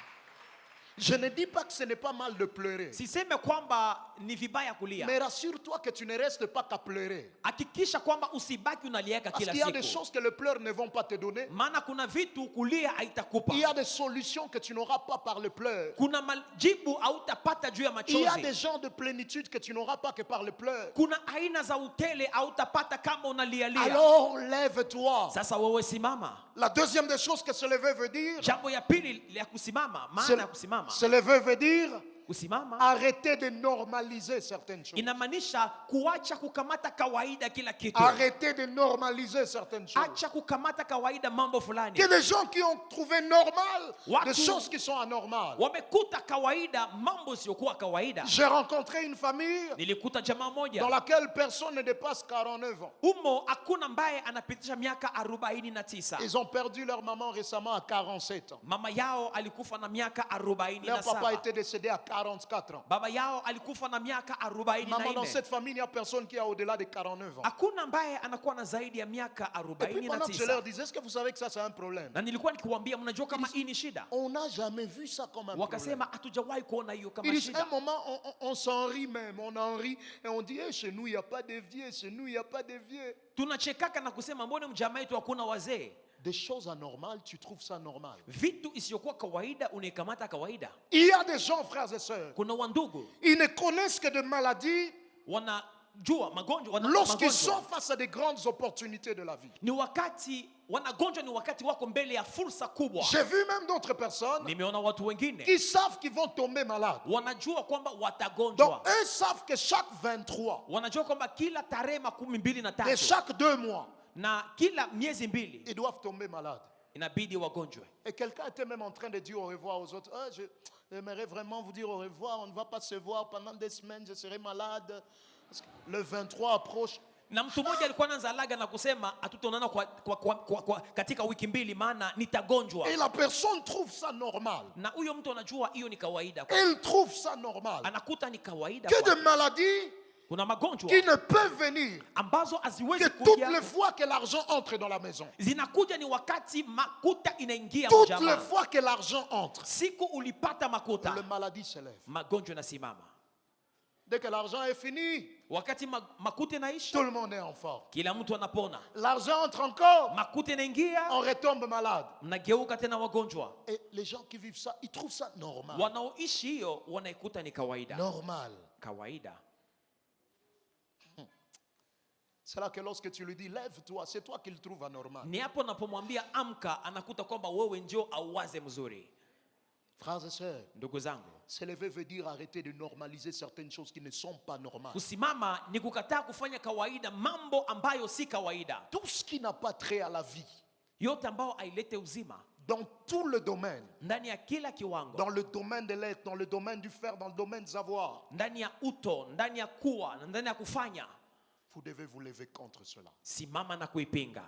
Je ne dis pas que ce n'est pas mal de pleurer. Siseme kwamba ni vibaya kulia. Mais rassure-toi que tu ne restes pas qu'à pleurer. Hakikisha kwamba usibaki unalieka Parce kila qu'il y a des siku. choses que les pleurs ne vont pas te donner. Maana kuna vitu kulia haitakupa. Il y a des solutions que tu n'auras pas par le pleur. Kuna majibu hautapata juu ya Il y a des machozi. gens de plénitude que tu n'auras pas que par le pleur. Kuna aina za utele hautapata kama unalialia. Alors lève-toi. Sasa wewe simama. La deuxième des choses que se lever veut dire, Jambo ya pili ya kusimama, maana ya kusimama. se lever veut dire Kusimama arrêter de normaliser certaines choses. inamaanisha kuacha kukamata kawaida kila kitu. Arrêter de normaliser certaines choses. Acha kukamata kawaida mambo fulani. Il y a des gens qui ont trouvé normal Watu- des choses qui sont anormales. Wamekuta kawaida mambo siokuwa kawaida. J'ai rencontré une famille Nilikuta jamaa dans moja, laquelle personne ne dépasse 49 ans. umo hakuna ambaye anapitisha miaka 49. Ils ont perdu leur maman récemment à 47 ans. Mama yao alikufa na miaka Leur papa 47. était décédé à 44 ans. Baba yao alikufa na miaka Maman, dans 44. cette famille, il n'y a personne qui a au-delà de 49 ans. Hakuna ambaye anakuwa na zaidi ya miaka Et puis pendant que je leur 49. disais, est-ce que vous savez que ça c'est un problème? Na nilikuwa nikiwaambia, mnajua kama hii ni shida? On n'a jamais vu ça comme un problème. Wakasema hatujawahi kuona hiyo Ils kama disent, à shida. un moment, on s'en rit même, on en rit, et on dit, eh, chez nous, il n'y a pas de vieux, chez nous, il n'y a pas de vieux. Tunachekaka na kusema mbona mjamaa yetu hakuna wazee? Des choses anormales, tu trouves ça normal. Vitu isiyokuwa kawaida unaikamata kawaida. Il y a des gens, frères et sœurs, Kuna wandugu ils ne connaissent que de maladies wanajua magonjwa, lorsqu'ils sont magonjwa. face à des grandes opportunités de la vie. Ni wakati wanagonjwa, ni wakati wako mbele ya fursa kubwa. J'ai vu même d'autres personnes Nimeona watu wengine qui savent qu'ils vont tomber malades. wanajua kwamba Donc, watagonjwa, eux savent que chaque 23 wanajua kwamba kila tarehe 12 et chaque 2 mois, na kila miezi 2 ils doivent tomber malades. inabidi wagonjwe. Et quelqu'un était même en train de dire au revoir aux autres. Ah, j'aimerais vraiment vous dire au revoir. On ne va pas se voir pendant des semaines. Je serai malade. Parce que le 23 approche. Na mtu mmoja alikuwa anaanza laga na kusema hatutaonana katika wiki 2 maana nitagonjwa. Et la personne trouve ça normal. Na huyo mtu anajua hiyo ni kawaida. Elle trouve ça normal. Anakuta ni kawaida. Que de maladies Kuna magonjwa qui ne peuvent venir ambazo que haziwezi toutes kuja, les fois que l'argent entre dans la maison. zinakuja ni wakati makuta inaingia Toutes les mjamaa. fois que l'argent entre, Siku ulipata makuta, le maladie se lève. magonjwa nasimama. Dès que l'argent est fini, Wakati makuta inaisha, tout le monde est en forme. kila mtu anapona. L'argent entre encore, Makuta inaingia, on retombe malade. mnageuka tena wagonjwa. Et les gens qui vivent ça, ils trouvent ça normal. Wanaoishi hiyo wanaikuta ni kawaida. Normal. Kawaida. C'est là que lorsque tu lui dis lève-toi, c'est toi qui le trouves anormal. Ni hapo napomwambia amka, anakuta kwamba wewe ndio auwaze mzuri. Frères et sœurs, Ndugu zangu, se lever veut dire arrêter de normaliser certaines choses qui ne sont pas normales. kusimama ni kukataa kufanya kawaida mambo ambayo si kawaida. Tout ce qui n'a pas trait à la vie, Yote ambao ailete uzima dans tout le domaine, ndani ya kila kiwango, dans le domaine de l'être, dans le domaine du faire, dans le domaine des avoirs, ndani ya uto, ndani ya kuwa na ndani ya kufanya, vous devez vous lever contre cela. simama na kuipinga.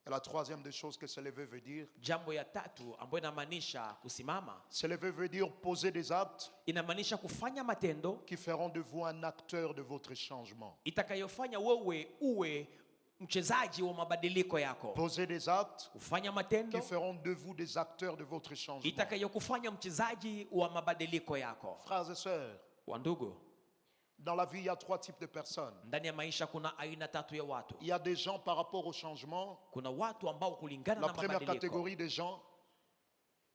Et la troisième des choses que se lever veut dire, Jambo ya tatu ambayo inamaanisha kusimama, se lever veut dire poser des actes inamaanisha kufanya matendo qui feront de vous un acteur de votre changement. itakayofanya wewe uwe mchezaji wa mabadiliko yako. Poser des actes Kufanya matendo qui feront de vous des acteurs de votre changement. itakayokufanya mchezaji wa mabadiliko yako. Frères et sœurs, Wandugu, dans la vie, il y a trois types de personnes. ndani ya maisha kuna aina tatu ya watu. Il y a des gens par rapport au changement. Kuna watu ambao kulingana La na première mabadiliko, catégorie des gens,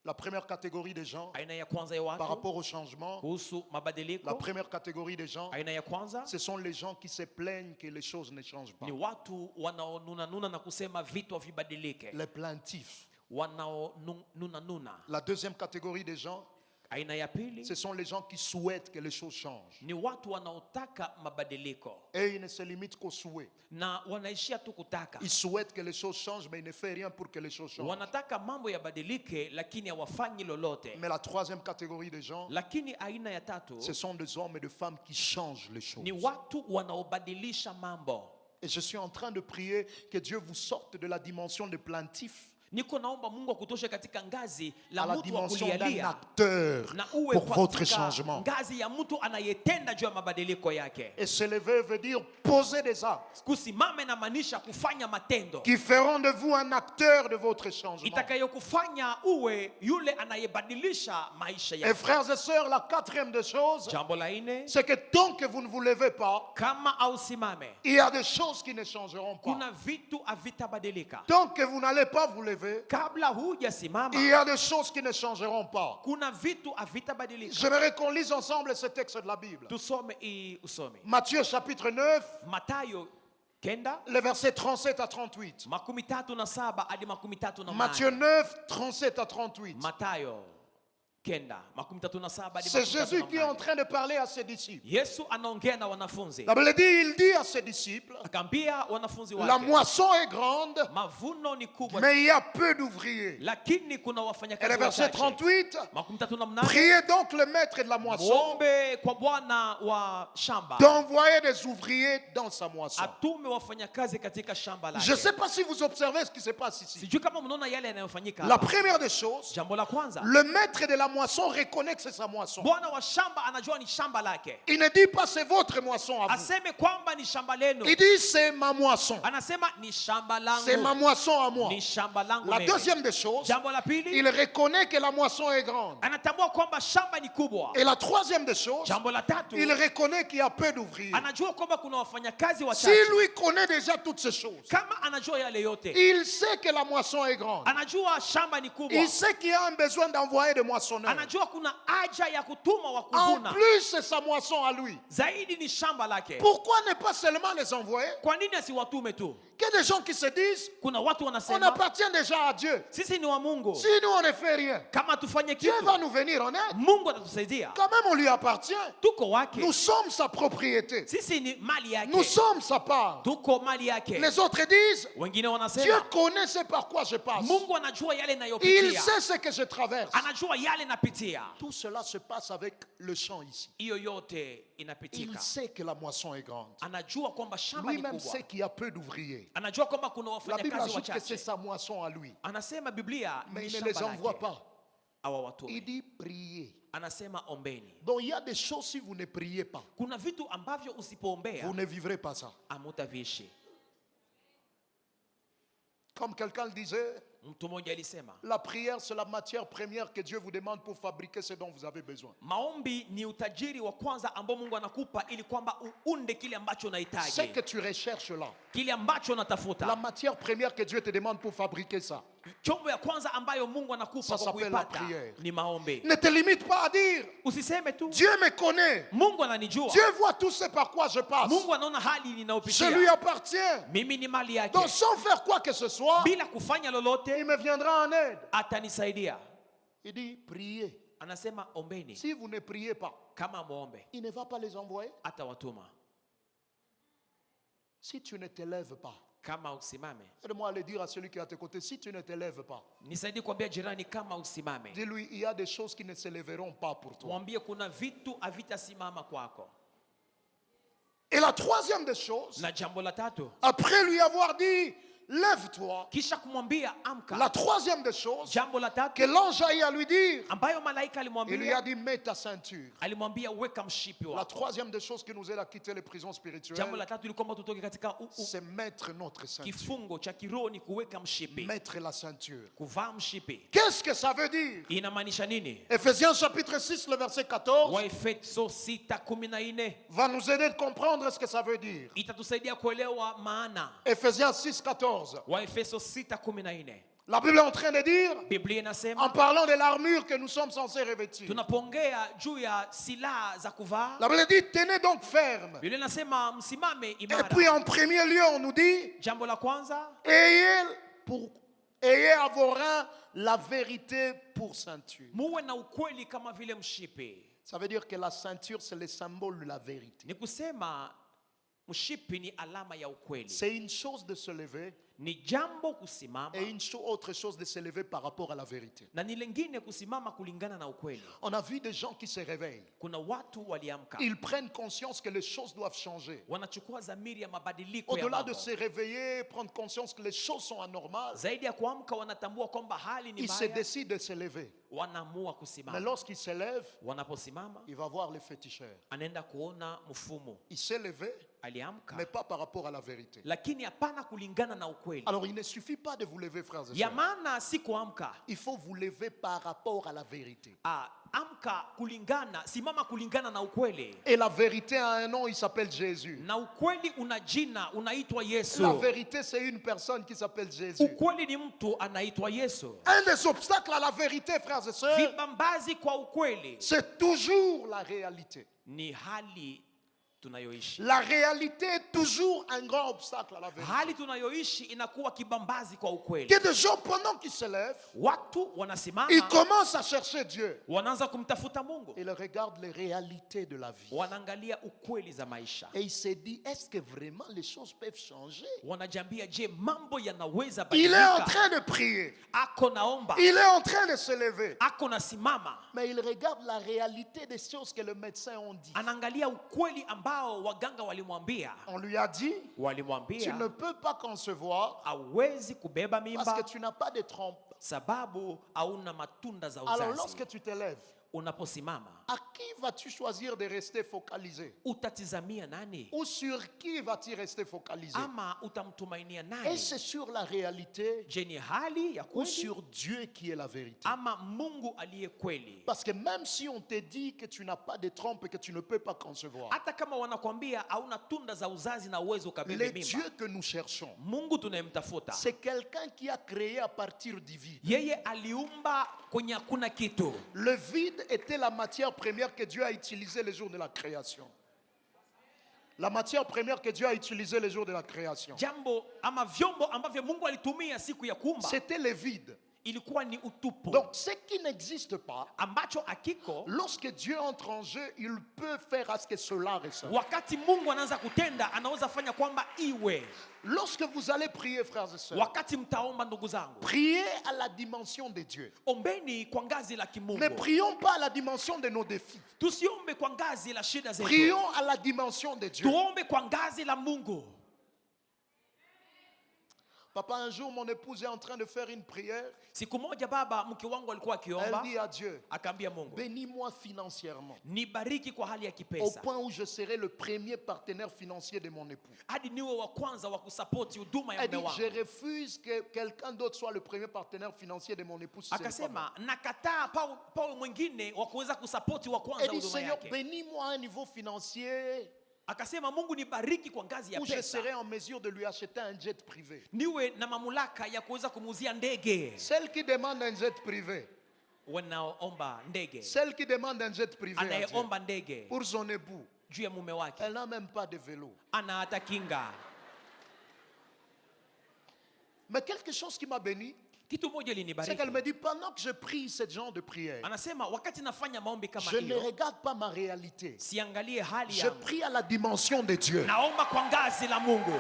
la première catégorie des gens aina ya kwanza ya par watu rapport au changement, kuhusu la mabadiliko, première catégorie des gens, aina ya kwanza ce sont les gens qui se plaignent que les choses ne changent pas. ni watu wanaonuna na kusema vitu havibadilike, Les plaintifs. wanaonuna. La deuxième catégorie des gens, Aina ya pili ce sont les gens qui souhaitent que les choses changent. ni watu wanaotaka mabadiliko Et ils ne se limitent qu'au souhait. na wanaishia tu kutaka. Ils souhaitent que les choses changent, mais ils ne font rien pour que les choses changent. Wanataka mambo yabadilike lakini hawafanyi lolote. Mais la troisième catégorie des gens, Lakini aina ya tatu ce sont des hommes et des femmes qui changent les choses. ni watu wanaobadilisha mambo. Et je suis en train de prier que Dieu vous sorte de la dimension de plaintif Niko naomba Mungu akutoshe katika ngazi à la la mtu wa dimension d'un kulialia acteur na uwe pour votre katika changement. ngazi ya mtu anayetenda juu ya mabadiliko yake. Et se lever veut dire poser des actes Kusimama inamaanisha kufanya matendo qui feront de vous un acteur de votre changement. itakayokufanya uwe yule anayebadilisha maisha Et yako. frères et sœurs, la quatrième des choses, Jambo la nne, c'est que tant que vous ne vous levez pas, kama ausimame, il y a des choses qui ne changeront pas. kuna vitu havitabadilika. Tant que vous n'allez pas vous lever, Kabla hujasimama, il y a des choses qui ne changeront pas. kuna vitu havitabadilika. J'aimerais qu'on lise ensemble ce texte de la Bible. Tusome hii usome. Matthieu chapitre 9, Mathayo kenda les versets 37 à 38. makumi tatu na saba hadi makumi tatu na Matthieu nane. 9, 37 à 38. Mathayo kenda makumi tatu na saba hadi C'est makumi tatu Jésus na qui est en nane. train de parler à ses disciples. Yesu anaongea na wanafunzi. La Bible dit, il dit à ses disciples, Akaambia wanafunzi la wake, moisson est grande, mavuno ni kubwa mais il y a peu d'ouvriers. lakini kuna Et le wafanyakazi verset wachache. 38, Makumi tatu na mnane. priez donc le maître de la moisson Muombe kwa Bwana wa shamba d'envoyer des ouvriers dans sa moisson. atume wafanyakazi katika shamba lake. Je ne sais pas si vous observez ce qui se passe ici. Sijui kama mnaona yale yanayofanyika La hapa. première des choses, Jambo la kwanza, le maître de la moisson reconnaît que c'est sa moisson. Bwana wa shamba anajua ni shamba lake. Il ne dit pas c'est votre moisson à vous. Aseme kwamba ni shamba lenu. Il dit c'est ma moisson. Anasema ni shamba C'est ma langu. moisson à moi. Ni shamba langu La mimi. deuxième des choses, Jambo la pili, il reconnaît que la moisson est grande. anatambua kwamba shamba ni kubwa. Et la troisième des choses, Jambo la tatu, il reconnaît qu'il y a peu d'ouvriers. anajua kwamba kuna wafanyakazi Si wachache. lui connaît déjà toutes ces choses, Kama anajua yale yote, il sait que la moisson est grande. anajua shamba ni kubwa. Il sait qu'il y a un besoin d'envoyer des moissonneurs. Anajua kuna haja ya kutuma wa En kuvuna. plus, c'est sa moisson à lui. Zaidi ni shamba lake. Pourquoi ne pas seulement les envoyer? Kwa nini asiwatume tu? Que des gens qui se disent, Kuna watu on wanasema appartient déjà à Dieu. sisi ni wa Mungu, Si nous on ne fait rien, kama tufanye Dieu kitu va nous venir en aide. Mungu atatusaidia. Quand même, on lui appartient. Tuko wake, Nous sommes sa propriété. sisi ni mali Nous yake, sommes sa part. tuko mali yake. Les autres disent, Wengine Dieu wanasema connaît ce par quoi je passe. Mungu anajua yale Il nayopitia, sait ce que je traverse. anajua yale napitia. Tout cela se passe avec le champ ici. Hiyo yote Il inapitika. sait que la moisson est grande. Anajua kwamba shamba ni Lui-même kubwa, sait qu'il y a peu d'ouvriers. anajua kwamba kuna La Bible wafanyakazi ajoute que c'est wachache. sa moisson à lui. Anasema Biblia Mais ni il ne les shamba envoie lake, pas. Il hawawatumi. dit priez. Anasema ombeni. Donc il y a des choses, si vous ne priez pas, Kuna vitu ambavyo usipoombea vous ne vivrez pas ça. hamutaviishi. Comme quelqu'un le disait, Mtu mmoja alisema la prière, c'est la matière première que Dieu vous demande pour fabriquer ce dont vous avez besoin. maombi ni utajiri wa kwanza ambao Mungu anakupa ili kwamba uunde kile ambacho Ce unahitaji, que tu recherches là, kile ambacho la unatafuta. matière première que Dieu te demande pour fabriquer ça. Chombo ya kwanza ambayo Mungu anakupa Ça kwa s'appelle la kuipata prière. ni maombi. Ne te limite pas à dire, Usiseme tu Dieu me connaît. Mungu ananijua, Dieu voit tout ce par quoi je passe. Mungu anaona hali Je lui ninayopitia, appartiens. mimi ni mali yake. Donc sans faire quoi que ce soit, Bila kufanya lolote il me viendra en aide. atanisaidia. Il dit, priez. Anasema ombeni, Si vous ne priez pas, kama muombe il ne va pas les envoyer. atawatuma. Si tu ne te lèves pas, Kama usimame, aide-moi à le dire à celui qui est à tes côtés, si tu ne te lèves pas, nisaidie kuambia jirani, kama usimame, dis-lui, il y a des choses qui ne se lèveront pas pour toi. mwambie kuna vitu havitasimama kwako. Et la troisième des choses, Na jambo la tatu, après lui avoir dit, lève-toi. kisha kumwambia amka. La troisième des choses Jambo la que tatu l'ange a eu à lui dire, ambayo malaika il lui a alimwambia, dit, mets ta ceinture. alimwambia weka mshipi La wako. troisième des choses qui nous aide à quitter les prisons Jambo spirituelles, la tatu ilikuwa tutoke katika c'est mettre notre ceinture. kifungo cha kiroho ni kuweka mshipi, Mettre la ceinture. kuvaa mshipi. Qu'est-ce que ça veut dire? Inamaanisha nini? Ephésiens chapitre 6, le verset 14, Waefeso 6:14 va nous aider à comprendre ce que ça veut dire. itatusaidia kuelewa maana. Ephésiens 6, 14. Waefeso 6:14 La Bible est en train de dire, Biblia en inasema, parlant de l'armure que nous sommes censés revêtir. tunapongea juu ya silaha za kuvaa. La Bible dit, tenez donc ferme. Biblia inasema msimame Et imara. puis en premier lieu, on nous dit, Jambo la kwanza, ayez à vos reins la vérité pour ceinture. muwe na ukweli kama vile mshipi. Ça veut dire que la ceinture, c'est le symbole de la vérité. Ni kusema mshipi ni alama ya ukweli. C'est une chose de se lever Ni jambo kusimama et autre chose de se lever par rapport à la vérité. na ni lingine kusimama kulingana na ukweli. On a vu des gens qui se réveillent. Kuna watu waliamka, Ils prennent conscience que les choses doivent changer. wanachukua dhamiri ya mabadiliko ya Au-delà de mambo. se réveiller, prendre conscience que les choses sont anormales, Zaidi ya kuamka, wanatambua kwamba hali ni ils se mbaya, décident de se lever. wanaamua Mais kusimama. lorsqu'il se lève, Wanaposimama, il va voir les féticheurs. anaenda kuona mfumo. Il s'est levé, Aliamka, mais pas par rapport à la vérité. lakini hapana kulingana na ukweli. Alors il ne suffit pas de vous lever, frères et Ya sœurs. maana si kuamka, Il faut vous lever par rapport à la vérité. amka kulingana, simama kulingana na ukweli. Et la vérité a un nom, il s'appelle Jésus. Na ukweli una jina, unaitwa Yesu. La vérité, c'est une personne qui s'appelle Jésus. Ukweli ni mtu anaitwa Yesu. Un des obstacles à la vérité, frères et sœurs, Vibambazi kwa ukweli c'est toujours la réalité. ni hali tunayoishi. La réalité est toujours un grand obstacle à la vérité. Hali tunayoishi inakuwa kibambazi kwa ukweli. Que des gens, pendant qu'ils se lèvent, Watu wanasimama, ils commencent à chercher Dieu. wanaanza kumtafuta Mungu, Ils regardent les réalités de la vie. wanaangalia ukweli za maisha, Et ils se disent, est-ce que vraiment les choses peuvent changer? wanajambia, je, mambo yanaweza Il est en badilika? train de prier. Ako naomba, Il est en train de se lever. ako nasimama, Mais il regarde la réalité des choses que les médecins ont dit. anaangalia ukweli ambao waganga walimwambia. On lui a dit, tu Walimwambia ne peux pas concevoir hawezi kubeba parce mimba que tu n'as pas de trompe. sababu hauna matunda za Alors uzazi. lorsque tu te lèves, Unaposimama à qui vas-tu choisir de rester focalisé? utatizamia nani? Ou sur qui vas-tu rester focalisé? Ama utamtumainia Et nani? c'est sur la réalité Je, ni hali ya ou kweli sur Dieu qui est la vérité? ama Mungu aliye kweli? Parce que même si on te dit que tu n'as pas de trompe et que tu ne peux pas concevoir, Hata kama wanakwambia hauna tunda za uzazi na uwezo le ukabebe mimba, Dieu que nous cherchons, Mungu tunayemtafuta, c'est quelqu'un qui a créé à partir du vide. yeye aliumba kwenye hakuna kitu. Le vide était la matière première que Dieu a utilisée le jour de la création. La matière première que Dieu a utilisée le jour de la création, Jambo ama vyombo ambavyo Mungu alitumia siku ya kuumba c'était le vide. ilikuwa ni utupu. Donc, ce qui n'existe pas, Ambacho akiko, lorsque Dieu entre en jeu, il peut faire à ce que cela ressorte. wakati Mungu anaanza kutenda, anaweza fanya kwamba iwe. Lorsque vous allez prier, frères et sœurs, Wakati mtaomba, ndugu zangu, priez à la dimension de Dieu. ombeni kwa ngazi la kimungu. Ne prions pas à la dimension de nos défis. Tusiombe kwa ngazi la shida zetu. Prions à la dimension de Dieu. Tuombe kwa ngazi la Mungu. Papa, un jour, mon épouse est en train de faire une prière. Siku moja baba mke wangu alikuwa Elle akiomba, dit à Dieu, akaambia Mungu, bénis-moi financièrement, nibariki kwa hali ya au kipesa, point où je serai le premier partenaire financier de mon époux. hadi niwe wa kwanza wa kusapoti huduma ya Elle mume dit, je wangu. refuse que quelqu'un d'autre soit le premier partenaire financier de mon époux. Si ce n'est pas moi. Akasema nakataa pawe mwingine wa kuweza kusapoti wa kwanza Elle dit, huduma Seigneur, yake. bénis-moi à un niveau financier Akasema Mungu nibariki kwa ngazi ya où je pesa, serai en mesure de lui acheter un jet privé. niwe na mamlaka ya kuweza kumuuzia ndege. Celle qui demande un jet privé, Wanaomba ndege, celle qui demande un jet privé à Dieu, anayeomba ndege pour son époux, juu ya mume wake, elle n'a même pas de vélo. ana hata kinga. Mais quelque chose qui m'a béni, Kitu moja c'est linibariki, qu'elle me dit, pendant que je prie ce genre de prière, anasema wakati nafanya maombi kama je ne hiyo, regarde pas ma réalité. siangalie hali Je yangu, prie à la dimension de Dieu. naomba kwa ngazi la Mungu.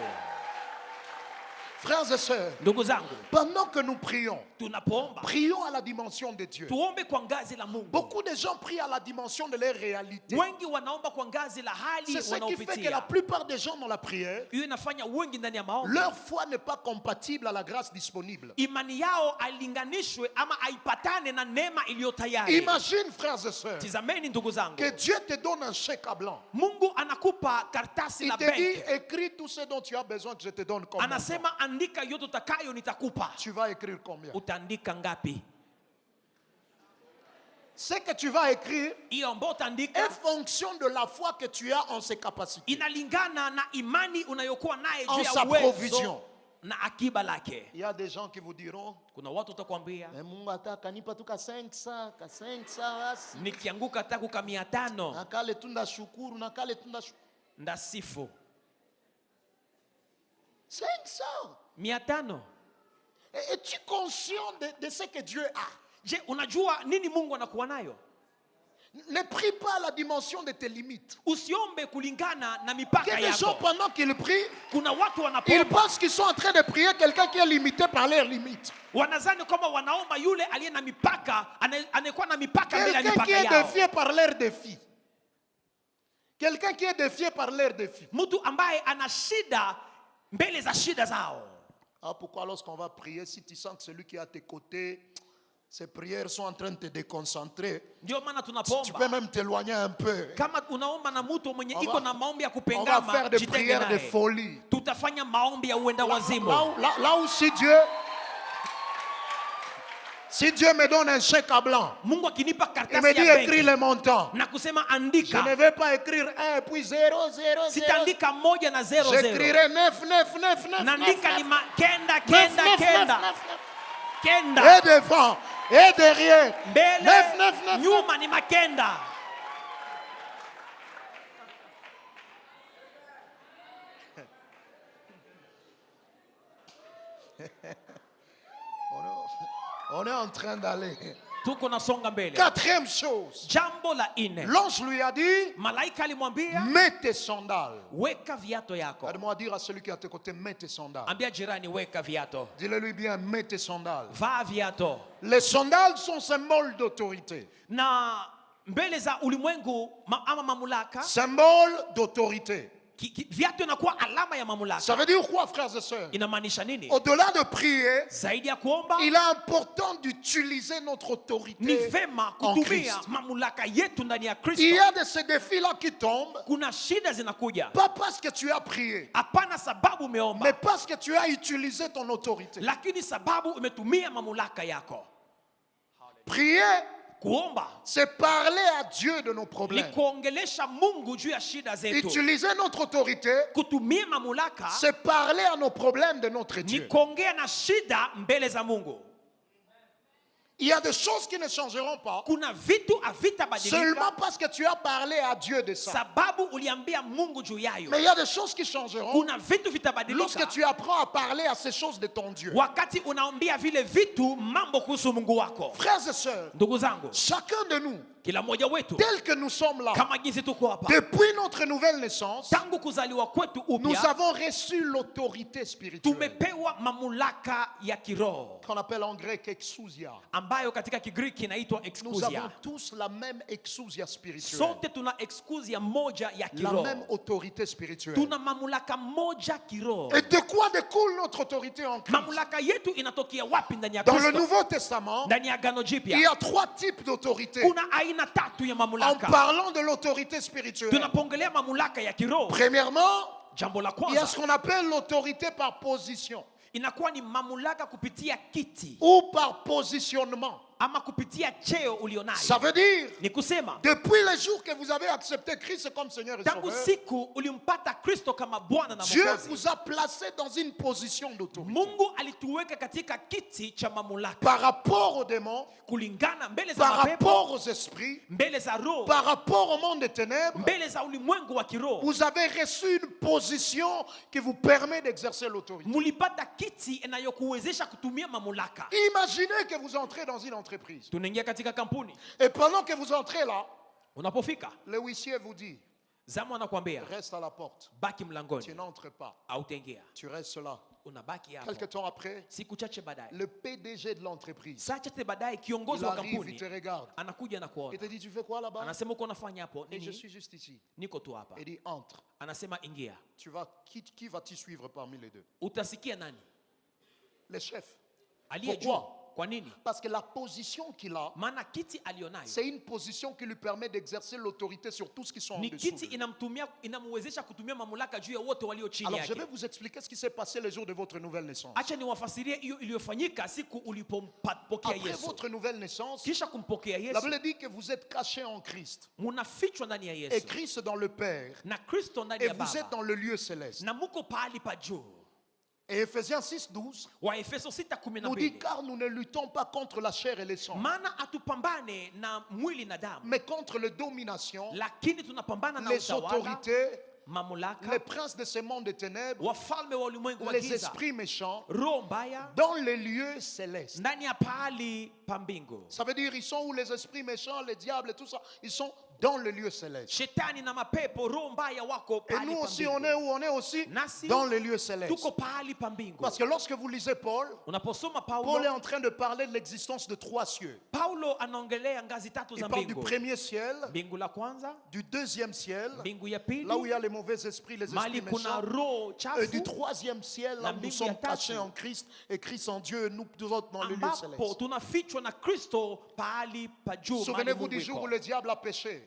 Frères et sœurs, Ndugu zangu, pendant que nous prions, tunapoomba prions à la dimension de Dieu. tuombe kwa ngazi la Mungu. Beaucoup de gens prient à la dimension de leur réalité. Wengi wanaomba kwa ngazi la hali C'est ce qui fait que la wanaopitia. plupart des gens dans la prière, Hiyo inafanya wengi ndani ya maombi leur foi n'est pas compatible à la grâce disponible. imani yao ailinganishwe ama aipatane na neema iliyo tayari. Imagine, frères et sœurs, Tizameni ndugu zangu, que Dieu te donne un chèque à blanc. Mungu anakupa kartasi Il la te dit, benki, écris tout ce dont tu as besoin que je te donne comme montant. anasema andika yote utakayo nitakupa. Tu vas écrire combien? Utaandika ngapi? Ce que tu vas écrire Hiyo ambayo utaandika est fonction de la foi que tu as en ses capacités. inalingana na imani unayokuwa naye En juu sa ya uwezo provision. na akiba lake. Il y a des gens qui vous diront, Kuna watu utakwambia Mungu atakanipa tu ka 500 basi. nikianguka taku ka 500 Nakale tunda shukuru, nakale tunda shukuru. ndasifu. 500. 500. Es-tu conscient de ce que Dieu a? Je, unajua nini Mungu anakuwa nayo? Ne prie pas à la dimension de tes limites. Usiombe kulingana na Il y mipaka a des gens yako. pendant qu'ils prient, Kuna watu ils wanapoomba pensent qu'ils sont en train de prier quelqu'un qui est limité par leurs limites. wanazani kama wanaomba yule aliye na mipaka, anayekuwa na mipaka mbele ya Quelqu'un qui mipaka est yao. défié par leurs défis. Quelqu'un qui est défié par leurs défis. Mtu ambaye ana shida mbele za shida zao. Ah, pourquoi lorsqu'on va prier, si tu sens que celui qui est à tes côtés, ses prières sont en train de te déconcentrer, Ndio maana tu peux tunapoomba, même t'éloigner un peu. kama unaomba na mtu mwenye On iko va- na maombi ya On va kupengama, faire des jitenge prières de naye. folie. Tutafanya maombi ya uenda wazimu. Là où si Dieu me donne un chèque à blanc, Mungu akinipa il kartasi me dit ya écris benki le montant. na kusema Je andika, ne vais pas écrire 1 et puis 0, 0, 0. sitaandika 1 na 0 0. J'écrirai 9, 9, 9, 9, 9, Naandika ni 9, kenda 9, kenda 9, 9, kenda 9, 9. kenda. Et devant, et derrière. Mbele 9, 9, 9. nyuma ni makenda. On est en train d'aller. Tuko nasonga mbele. Quatrième chose. Jambo la ine, L'ange lui a dit, malaika alimwambia mets tes sandales. weka viato yako. Aide-moi à dire à celui qui est à tes côtés, mets tes sandales. Ambia jirani weka viato, Dis-le-lui bien, mets tes sandales. vaa viato. Les sandales sont symbole d'autorité. Na mbele za ulimwengu ama mamlaka, Symbole d'autorité. viatu inakuwa alama ya Ça mamlaka. veut dire quoi, frères et sœurs? Inamaanisha nini? Au-delà de prier, Zaidi ya kuomba, il est important d'utiliser notre ni autorité vema en kutumia Christ. mamlaka yetu ndani ya Il Kristo. y a de ces défis-là qui tombent, Kuna shida zinakuja, pas parce que tu as prié, hapana sababu mais umeomba, parce que tu as utilisé ton autorité. lakini sababu umetumia mamlaka yako. Prier, Kuomba c'est parler à Dieu de nos ni problèmes. kuongelesha Mungu juu ya shida zetu. Utiliser notre autorité, Kutumia mamlaka c'est parler à nos problèmes de notre ni Dieu. kuongea na shida mbele za Mungu. Il y a des choses qui ne changeront pas Kuna vitu seulement havitabadilika parce que tu as parlé à Dieu de ça. sababu uliambia Mungu juu yayo. Mais il y a des choses qui changeront Kuna vitu lorsque vitabadilika tu apprends à parler à ces choses de ton Dieu. wakati unaambia vile vitu mambo kuhusu Mungu wako. Frères et sœurs, Ndugu zangu, chacun de nous, kila mmoja wetu tel que nous sommes là, kama jinsi tuko hapa, depuis notre nouvelle naissance, tangu kuzaliwa kwetu nous upya avons reçu l'autorité spirituelle, tumepewa mamlaka ya kiroho qu'on appelle en grec exousia. ambayo katika Kigiriki inaitwa Nous exousia. avons tous la même exousia spirituelle, Sote tuna exousia moja ya la kiroho, même autorité spirituelle. tuna mamlaka moja kiroho. Et de quoi découle notre autorité en Christ? Mamlaka yetu inatokea wapi ndani ya Dans le Kristo? Nouveau Testament, Ndani ya Agano il y Jipya a 3 types d'autorité. kuna aina tatu ya En mamlaka. parlant de l'autorité spirituelle, Tunapongelea mamlaka ya kiroho, premièrement, jambo la il y a kwanza ce qu'on appelle l'autorité par position inakuwa ni mamlaka kupitia kiti ou par positionnement. ama kupitia cheo Ça ulionayo. veut dire, Ni kusema depuis le jour que vous avez accepté Christ comme Seigneur et tangu Sauveur, siku ulimpata Kristo kama Bwana na Dieu Mwokozi, vous a placé dans une position d'autorité. Mungu alituweka katika kiti cha mamlaka Par rapport aux démons, kulingana mbele za par mapepo, rapport aux esprits, mbele za roho, par rapport au monde des ténèbres, mbele za ulimwengu wa kiroho. vous avez reçu une position qui vous permet d'exercer l'autorité. Mulipata kiti inayokuwezesha kutumia mamlaka. Imaginez que vous entrez dans une entreprise. Tunaingia katika kampuni, Et pendant que vous entrez là, unapofika le huissier vous dit, Zamu anakuambia reste à la porte. baki Tu mlangoni, n'entres pas. hautaingia. Tu restes là. Unabaki hapo. Quelque temps après, Siku chache baadaye, le PDG de l'entreprise, saa chache baadaye, il kiongozi wa arrive, il kampuni te regarde. anakuja na Il kuona, te dit, tu fais quoi là-bas? anasema uko unafanya hapo Et je nini? suis juste ici. Niko tu hapa. Il dit, entre. Anasema ingia. Qui va-t-il suivre parmi les deux? Utasikia nani? Les chefs. Aliye juu. Pourquoi? Kwa nini? Parce que la position qu'il a, Maana kiti alionayo c'est une position qui lui permet d'exercer l'autorité sur tous ceux qui sont en ni dessous. kiti de lui. inamwezesha kutumia mamlaka juu ya wote walio chini Alors je vais yake. vous expliquer ce qui s'est passé le jour de votre nouvelle naissance. Acha niwafasirie hiyo iliyofanyika siku ulipompokea Après Yesu. votre nouvelle naissance, Kisha kumpokea la Yesu, Bible dit que vous êtes cachés en Christ. munafichwa ndani ya Et Yesu Christ dans le Père. na Kristo ndani Et ya vous êtes Baba, dans le lieu céleste. na muko pahali pa juu. Et Ephésiens 6:12 Waefeso nous dit 6:12, car nous ne luttons pas contre la chair et le sang, maana atupambane na mwili na damu, mais contre les dominations, lakini tunapambana na les utawala, autorités, les mamlaka, princes de ce monde de ténèbres, wafalme wa ulimwengu wa les giza, esprits méchants, roho mbaya dans les lieux célestes. ndani ya pahali pa mbingu. Ça veut dire ils sont où les esprits méchants, les diables et tout ça, ils sont dans le lieu céleste. Shetani na mapepo, roho mbaya wako Et pahali nous pa aussi on est mbingu. où? On est aussi Nasi dans les lieux célestes. tuko pahali pa mbingu. Parce que lorsque vous lisez Paul, Unaposoma Paul est Paulo, en train de parler de l'existence de trois cieux. Paulo anaongelea ngazi tatu Il za parle du mbingu. premier ciel, Mbingu la kwanza, du deuxième ciel, mbingu ya pili, là où il y a les mauvais esprits, les esprits mahali kuna méchants, roho et du chafu, troisième ciel, là Na où nous mbingu sommes ya tatu. cachés en Christ et Christ en Dieu, et nous autres dans le lieu ambapo céleste. tunafichwa na Kristo pahali pa juu. mahali Souvenez-vous Mungu du jour iko. où le diable a péché.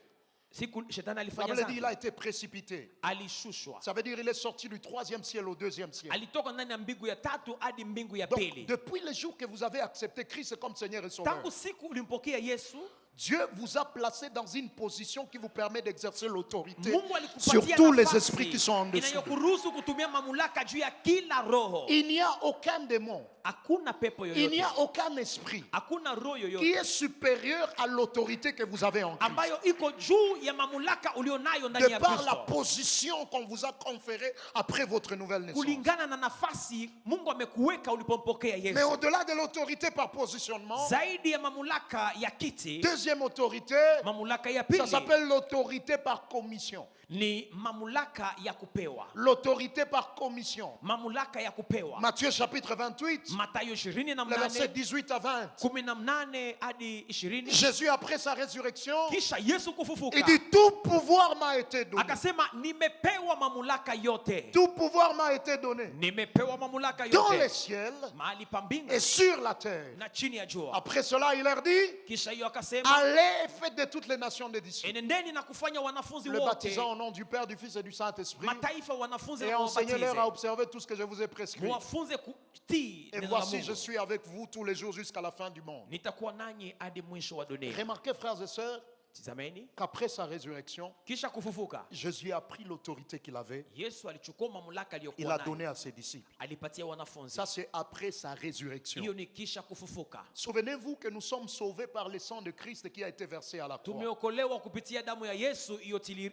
Siku shetani La alifanya Bible dit il a dhambi, été précipité. alishushwa, Ça veut dire il est sorti du troisième ciel au deuxième ciel. alitoka ndani ya mbingu ya tatu hadi mbingu ya Donc, pili. depuis le jour que vous avez accepté Christ comme Seigneur et Sauveur, Tangu siku ulimpokea Yesu, Dieu vous a placé dans une position qui vous permet d'exercer l'autorité Mungu sur alikupatia tous les nafasi esprits qui sont en dessous. inayokuruhusu kutumia mamlaka juu ya kila roho. Il n'y a aucun démon, Hakuna pepo il n'y yoyote, a aucun esprit hakuna roho qui yoyote est supérieur à l'autorité que vous avez en Christ. ambayo iko juu ya mamlaka ulionayo ndani De ya par la Kristo, position qu'on vous a conférée après votre nouvelle naissance. kulingana na nafasi Mungu amekuweka ulipompokea Mais Yesu. au-delà de l'autorité par positionnement, Zaidi ya mamlaka ya kiti, deuxième autorité, mamlaka ya ça pili s'appelle l'autorité par commission. ni mamlaka ya kupewa. L'autorité par commission. Mamlaka ya kupewa. Matthieu chapitre 28, Mathayo le verset 28 18 à 20. 18 hadi 20. Jésus, après sa résurrection, Kisha Yesu kufufuka il dit tout pouvoir m'a été donné. akasema, nimepewa mamlaka yote, Tout pouvoir m'a été donné nimepewa mamlaka dans les yote ciels mahali pa mbingu et sur la terre. na chini ya jua. Après cela, il leur dit, Kisha hiyo akasema, allez et faites de toutes les nations des disciples, enendeni na kufanya wanafunzi le wote baptisant au nom du Père, du Fils et du Saint-Esprit, mataifa, wanafunzi et na enseignez-leur à wabatize, observer tout ce que je vous ai prescrit. muwafunze kutii Et neno la voici, je Mungu. suis avec vous tous les jours jusqu'à la fin du monde. Nitakuwa nanyi hadi mwisho wa dunia. Remarquez, frères et sœurs, Tizameni, qu'après sa résurrection, kisha kufufuka Jésus a pris l'autorité qu'il avait, Yesu alichukua mamlaka il aliyokuwa a nayo, donné à ses disciples. alipatia wanafunzi. Ça, c'est après sa résurrection. Hiyo ni kisha kufufuka. Souvenez-vous que nous sommes sauvés par le sang de Christ qui a été versé à la croix. Tumeokolewa kupitia damu ya Yesu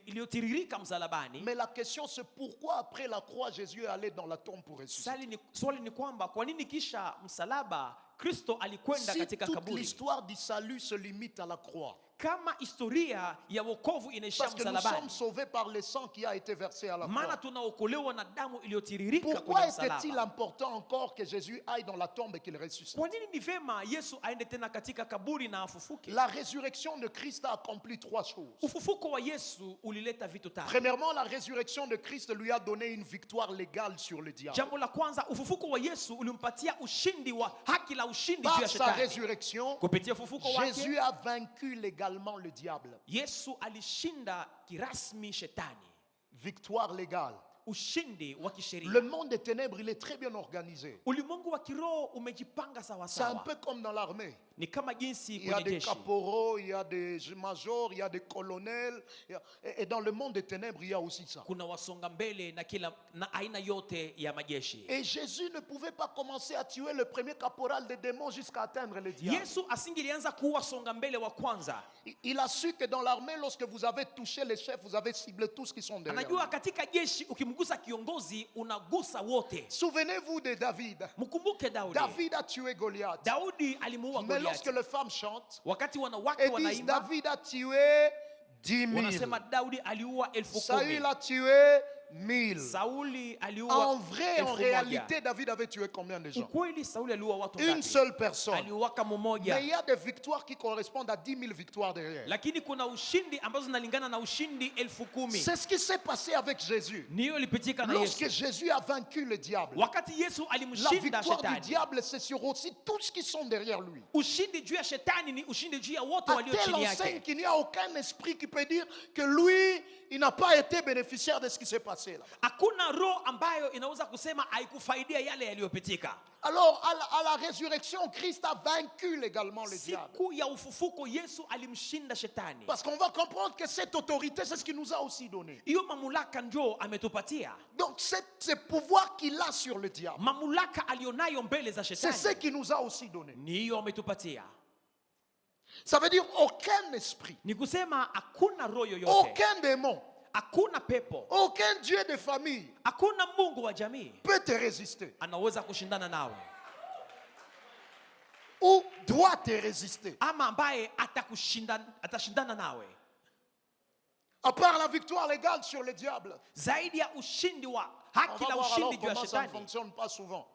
iliyotiririka msalabani. Mais la question, c'est pourquoi après la croix, Jésus est allé dans la tombe pour ressusciter. Swali ni kwamba kwa nini kisha msalaba Kristo alikwenda Si katika toute kaburi? l'histoire du salut se limite à la croix, Kama historia ya wokovu inaishia parce que nous msalabani, sommes sauvés par le sang qui a été versé à la maana croix, tunaokolewa na damu iliyotiririka pourquoi kwenye était-il msalaba. important encore que Jésus aille dans la tombe et qu'il ressuscite? Kwa nini ni vema Yesu aende tena katika kaburi na afufuke? La résurrection de Christ a accompli trois choses. Ufufuko wa Yesu ulileta vitu tatu. Premièrement, la résurrection de Christ lui a donné une victoire légale sur le diable. Jambo la kwanza, ufufuko wa Yesu ulimpatia ushindi wa haki la ushindi juu Par ya sa shetani. résurrection, Kupitia ufufuko Jésus wake, a vaincu légalement le diable. Yesu alishinda kirasmi shetani. Victoire légale. Ushindi wa kisheria. Le monde des ténèbres, il est très bien organisé. Ulimwengu wa kiroho umejipanga sawa C'est un sawa. peu comme dans l'armée. Ni kama jinsi Il y a kwenye des jeshi. caporaux, il y a des majors, il y a des colonels. Et dans le monde des ténèbres, il y a aussi ça. Kuna wasonga mbele na aina yote ya majeshi. Et Jésus ne pouvait pas commencer à tuer le premier caporal des démons jusqu'à atteindre le diable. Yesu asingilianza kuua songa mbele wa kwanza. Il a su que dans l'armée, lorsque vous avez touché les chefs, vous avez ciblé tous ceux qui sont derrière. Anajua katika jeshi ukimgusa kiongozi unagusa wote. Souvenez-vous de David. Mkumbuke Daudi. David a tué Goliath. Daudi alimuua Mais lorsque Goliathi. les femmes chantent, Wakati wanawake elles disent wanaimba, David a tué 10 000. Wanasema Daudi aliua 10,000. Saül a tué 1000. Sauli aliua En vrai, en 1,000. réalité, David avait tué combien de gens? Ukweli Sauli aliua watu Une ngapi? seule personne. Aliuaka mmoja. Mais il y a des victoires qui correspondent à 10 000 victoires derrière. Lakini kuna ushindi ambazo zinalingana na ushindi 10,000. C'est ce qui s'est passé avec Jésus. Niyo ilipitika na Lorsque Yesu. Jésus a vaincu le diable, Wakati Yesu la alimshinda victoire du shetani. diable, c'est sur aussi tous qui sont derrière lui. Ushindi juu ya shetani ni ushindi juu ya wote À walio telle chini enseigne yake. qu'il n'y a aucun esprit qui peut dire que lui, il n'a pas été bénéficiaire de ce qui s'est passé là. Hakuna roho ambayo inaweza kusema haikufaidia yale yaliyopitika. Alors, à la résurrection, Christ a vaincu légalement le diable. Siku ya ufufuko Yesu alimshinda shetani. Parce qu'on va comprendre que cette autorité, c'est ce qu'il nous a aussi donné. Hiyo mamlaka ndio ametupatia. Donc, ce pouvoir qu'il a sur le diable, Mamlaka alionayo mbele za c'est ce shetani. qu'il nous a aussi donné. Ni hiyo ametupatia. Ça veut dire aucun esprit, Ni kusema hakuna roho yoyote. aucun démon, Hakuna pepo. aucun Dieu de famille Hakuna Mungu wa jamii peut te résister anaweza kushindana nawe ou doit te résister. ama ambaye atashindana nawe. À part la victoire légale sur le diable. Zaidi ya ushindi wa On haki va na voir alors ushindi juu ya comment ça ne shetani. fonctionne pas souvent.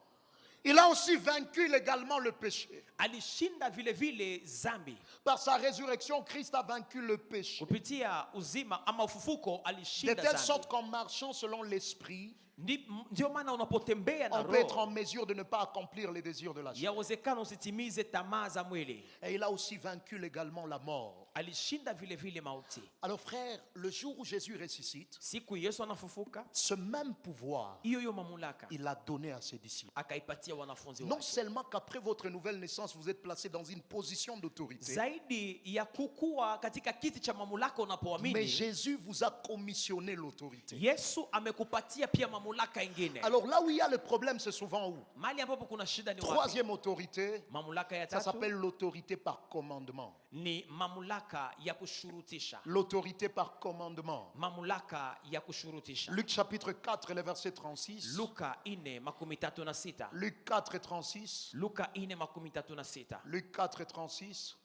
Il a aussi vaincu légalement le péché. Alishinda vile vile zambi. Par sa résurrection, Christ a vaincu le péché. Kupitia uzima ama ufufuko De alishinda telle zambi. sorte qu'en marchant selon l'esprit, Ndio maana unapotembea na on peut être en roho mesure de ne pas accomplir les désirs de la chair. yawezekana usitimize tamaa za mwili. Et il a aussi vaincu légalement la mort. Alishinda vile vile mauti. Alors frère, le jour où Jésus ressuscite, Siku Yesu anafufuka, ce même pouvoir, hiyo mamlaka il l'a donné à ses disciples. akaipatia wanafunzi Non wake. seulement qu'après votre nouvelle naissance, vous êtes placé dans une position d'autorité, Zaidi ya kukua katika kiti cha mamlaka mais unapoamini, Jésus vous a commissionné l'autorité. Yesu amekupatia pia mamlaka ingine. Alors là où il y a le problème, c'est souvent où? Mahali ambapo kuna shida ni wapi? Troisième autorité, Mamlaka ya ça tatu s'appelle l'autorité par commandement. ni mamlaka ya kushurutisha. L'autorité par commandement. Mamlaka ya kushurutisha. Luc chapitre 4, le verset 36. Luka 4:36. Luc 4, 36. Luka 4:36. Luc 4, 36.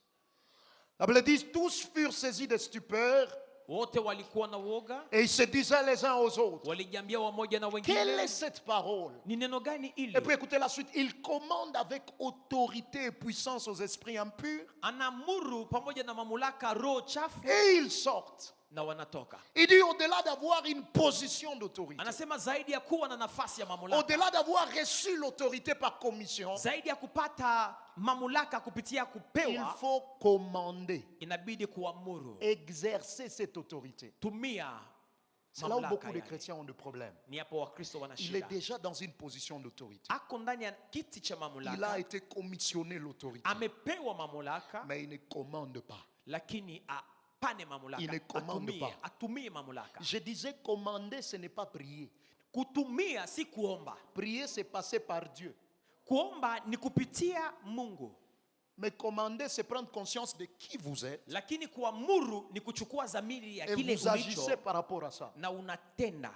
La Bible dit, tous furent saisis de stupeur Wote walikuwa na woga, et ils se disaient les uns aux autres, walijiambia wamoja na quelle est wengine, cette parole? ni neno gani hili? Et puis écoutez la suite, il commande avec autorité et puissance aux esprits impurs Anamuru pamoja na mamlaka roho chafu et ils sortent. na wanatoka. Il dit au-delà d'avoir une position d'autorité, Anasema zaidi ya kuwa na nafasi ya mamlaka, au-delà d'avoir reçu l'autorité par commission, zaidi ya kupata mamlaka kupitia il kupewa, faut commander, inabidi kuamuru, exercer cette autorité. tumia C'est là où mamlaka beaucoup de yale. chrétiens ont des problèmes. Ni hapo Wakristo wana Il est shida. déjà dans une position d'autorité. Ako ndani ya kiti cha Il a mamlaka, été commissionné l'autorité, amepewa mamlaka, mais il ne commande pas. lakini apane mamlaka, Il ne commande pas. atumie mamlaka. Je disais commander, ce n'est pas prier. Kutumia si kuomba. Prier, c'est passer par Dieu. Kuomba ni kupitia Mungu, Mais commander, c'est prendre conscience de qui vous êtes lakini kuamuru ni kuchukua dhamiri ya et kile vous agissez ulicho par rapport à ça. na unatenda.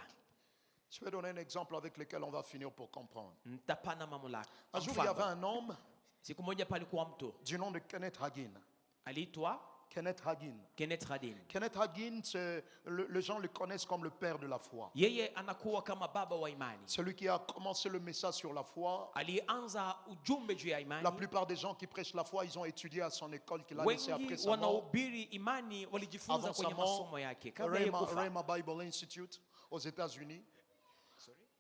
Je vais donner un exemple avec lequel on va finir pour comprendre. Ntapana mamlaka. Un jour, il y avait Mfano, un homme siku moja palikuwa mtu du nom de Kenneth Hagin. aliitwa Kenneth Hagin. Kenneth Hagin. Kenneth Hagin, les gens le connaissent comme le père de la foi. Yeye anakuwa kama baba wa imani. Celui qui a commencé le message sur la foi. Alianza ujumbe juu ya La imani. plupart des gens qui prêchent la foi, ils ont étudié à son école qu'il a laissée après Wengi sa mort. wanaohubiri imani walijifunza Avant sa kwenye mort, masomo yake kabla ya kufa. Rhema Bible Institute aux États-Unis.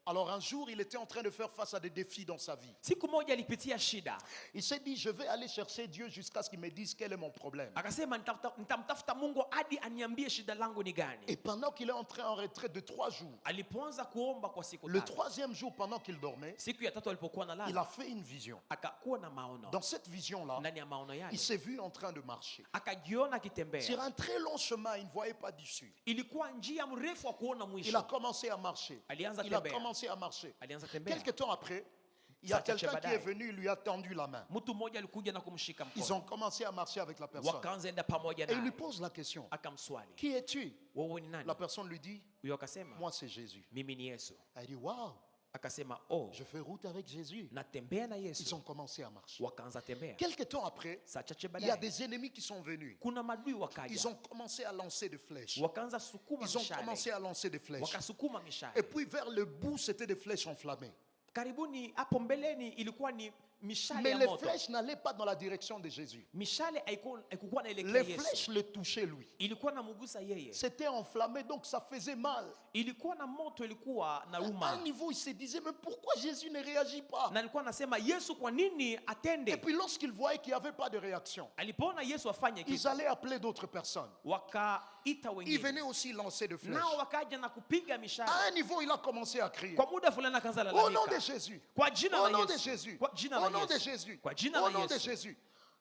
Alors un jour, il était en train de faire face à des défis dans sa vie. Siku moja alipitia shida, Il s'est dit, je vais aller chercher Dieu jusqu'à ce qu'il me dise quel est mon problème. akasema nitamtafuta Mungu hadi aniambie shida langu ni gani. Et pendant qu'il est entré en retraite de 3 jours, Alipoanza kuomba kwa siku le 3, 3e jour pendant qu'il dormait, siku ya 3 alipokuwa il a nalala, fait une vision. akakuwa na maono. Dans cette vision-là, Ndani ya maono il yale s'est vu en train de marcher. akajiona Sur akitembea. un très long chemin, il ne voyait pas d'issue. Ilikuwa njia mrefu wa kuona Il a mwisho. commencé à marcher. Alianza Il a tembea. commencé à marcher. Alianza tembea. Quelques temps après, il y a Saa chache quelqu'un qui est baadaye, venu, il lui a tendu la main. mtu mmoja alikuja na kumshika Ils mkono. ont commencé à marcher avec la personne. Wakaanza enda pamoja Et il lui naye. pose la question, Akamswali, qui es-tu? wewe ni nani? La personne lui dit, Huyo akasema, moi c'est Jésus. mimi ni Yesu. Elle dit, waouh, Akasema, oh, je fais route avec Jésus. natembea na Ils Yesu. ont commencé à marcher. Wakaanza tembea. Quelque temps après, Saa chache il y a baadaye des ennemis qui sont venus. kuna madui Ils wakaja. ont commencé à lancer des flèches. Wakaanza sukuma Ils ont commencé mishale. à lancer des flèches. Wakasukuma Et mishale. puis vers le bout, c'était des flèches enflammées. Karibuni hapo mbeleni ilikuwa ni mishale Mais ya les moto. flèches n'allaient pas dans la direction de Jésus. Mishale haikuwa naelekea Les Yesu. flèches le touchaient lui. Ilikuwa namugusa yeye. C'était enflammé, donc ça faisait mal. Ilikuwa na moto, ilikuwa na À un uma. niveau, il se disait, mais pourquoi Jésus ne réagit pas? Na alikuwa anasema Yesu kwa nini Et atende? puis lorsqu'il voyait qu'il n'y avait pas de réaction, Alipoona Yesu afanye ils kitu, allaient appeler d'autres personnes. wakaita Ils wengine. venaient aussi lancer des flèches. Nao wakaja na kupiga mishale. À un niveau, il a commencé à crier. Kwa muda fulani akaanza Au nom de lalamika. Jésus. Kwa jina Au la nom de Yesu. Jésus. Kwa jina Au la nom de Yesu. Jésus. Kwa jina Au la nom de Yesu. Jésus.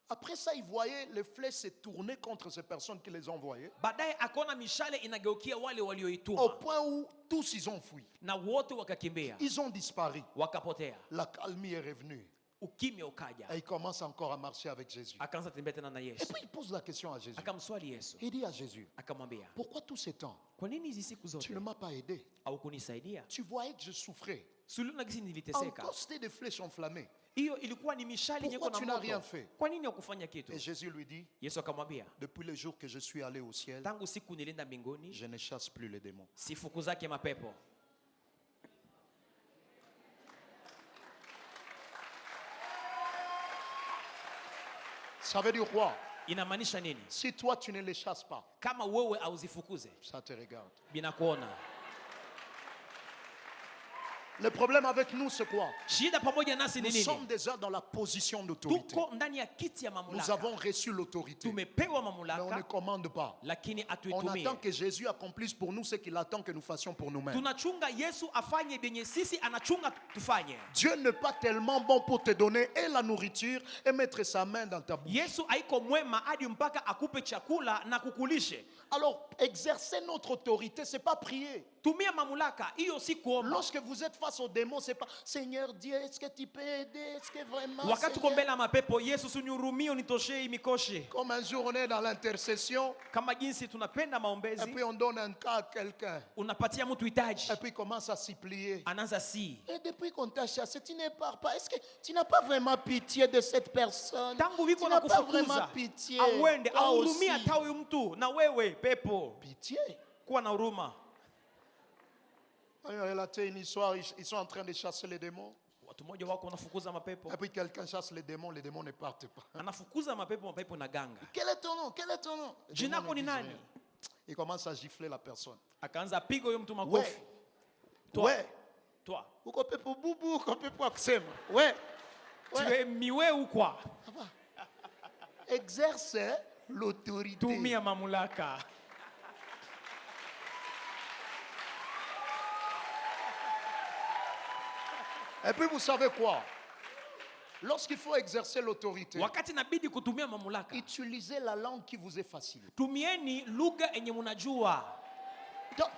Après ça, il voyait les flèches se tourner contre ces personnes qui les envoyaient. Baadaye akaona mishale inageukia wale Au walioituma point où tous ils ont fui. na wote wakakimbia, Ils ont disparu. wakapotea. La calmie est revenue. Ukimya ukaja. Et il commence encore à marcher avec Jésus. Akaanza tembea tena na Et Yesu. puis il pose la question à Jésus. Akamswali Yesu. Il dit à Jésus, Akamwambia, pourquoi tous ces temps, kwa nini hizi siku tu zote ne m'as pas aidé? haukunisaidia? Tu voyais que je souffrais. Suliona gisi niliteseka. Encore c'était des flèches enflammées. Hiyo ilikuwa ni mishale yenye Pourquoi iko tu na n'as rien moto. fait? Kwa nini hukufanya kitu? Et Jésus lui dit, Yesu akamwambia, depuis le jour que je suis allé au ciel, tangu siku nilienda mbinguni je ne chasse plus les démons. sifukuzake mapepo. Ça veut dire quoi? Inamaanisha nini? Si toi tu ne les chasses pas, Kama wewe auzifukuze, ça te regarde. binakuona. Le problème avec nous, c'est quoi? Shida pamoja nasi ni Nous nini? sommes déjà dans la position d'autorité. Tuko ndani ya kiti ya Nous mamlaka. avons reçu l'autorité, Tumepewa mais on ne mamlaka commande pas. lakini On atuitumie. attend que Jésus accomplisse pour nous ce qu'il attend que nous fassions pour nous-mêmes. Tunachunga Yesu afanye benye sisi anachunga tufanye. Dieu n'est pas tellement bon pour te donner et la nourriture et mettre sa main dans ta bouche. Yesu haiko mwema hadi mpaka akupe chakula na kukulishe. Alors, exercer notre autorité, c'est pas prier. Tumia mamlaka, hiyo si kuomba. Lorsque vous êtes face aux démons, c'est pas Seigneur Dieu, est-ce que tu peux aider? Est-ce que vraiment Wakati uko Seigneur? mbele ya mapepo, Yesu unihurumie, unitoshee hii mikoshi. Comme un jour on est dans l'intercession Kama jinsi tunapenda et maombezi, puis on donne un cas à quelqu'un unapatia mtu hitaji, et puis il commence à s'y plier. anaanza si. Et depuis qu'on t'a chassé, tu ne pars pas. Est-ce que tu n'as pas vraiment pitié de cette personne? Tangu Tu wiko n'as na pas vraiment kufukuza, pitié. auende, Toi ahurumie aussi. hata huyu mtu. Na wewe pepo, Pitié. kuwa na huruma. On a relaté une histoire, ils sont en train de chasser les démons. Watu moja wako wanafukuza mapepo, Et puis quelqu'un chasse les démons ne partent pas. anafukuza mapepo, mapepo na ganga. Quel est ton nom? Quel est ton nom? Les Jina démons lako ne ni disent nani? rien. Il commence à gifler la personne. Akaanza piga huyo mtu Ouais. makofi. Toi, Ouais. toi, Uko pepo bubu, uko pepo akusema. Ouais. tu Ouais. es miwe ou quoi? Exerce l'autorité. Tumia mamlaka. Et puis vous savez quoi? Lorsqu'il faut exercer l'autorité, Wakati inabidi kutumia mamlaka, utilisez la langue qui vous est facile. tumieni lugha yenye mnajua.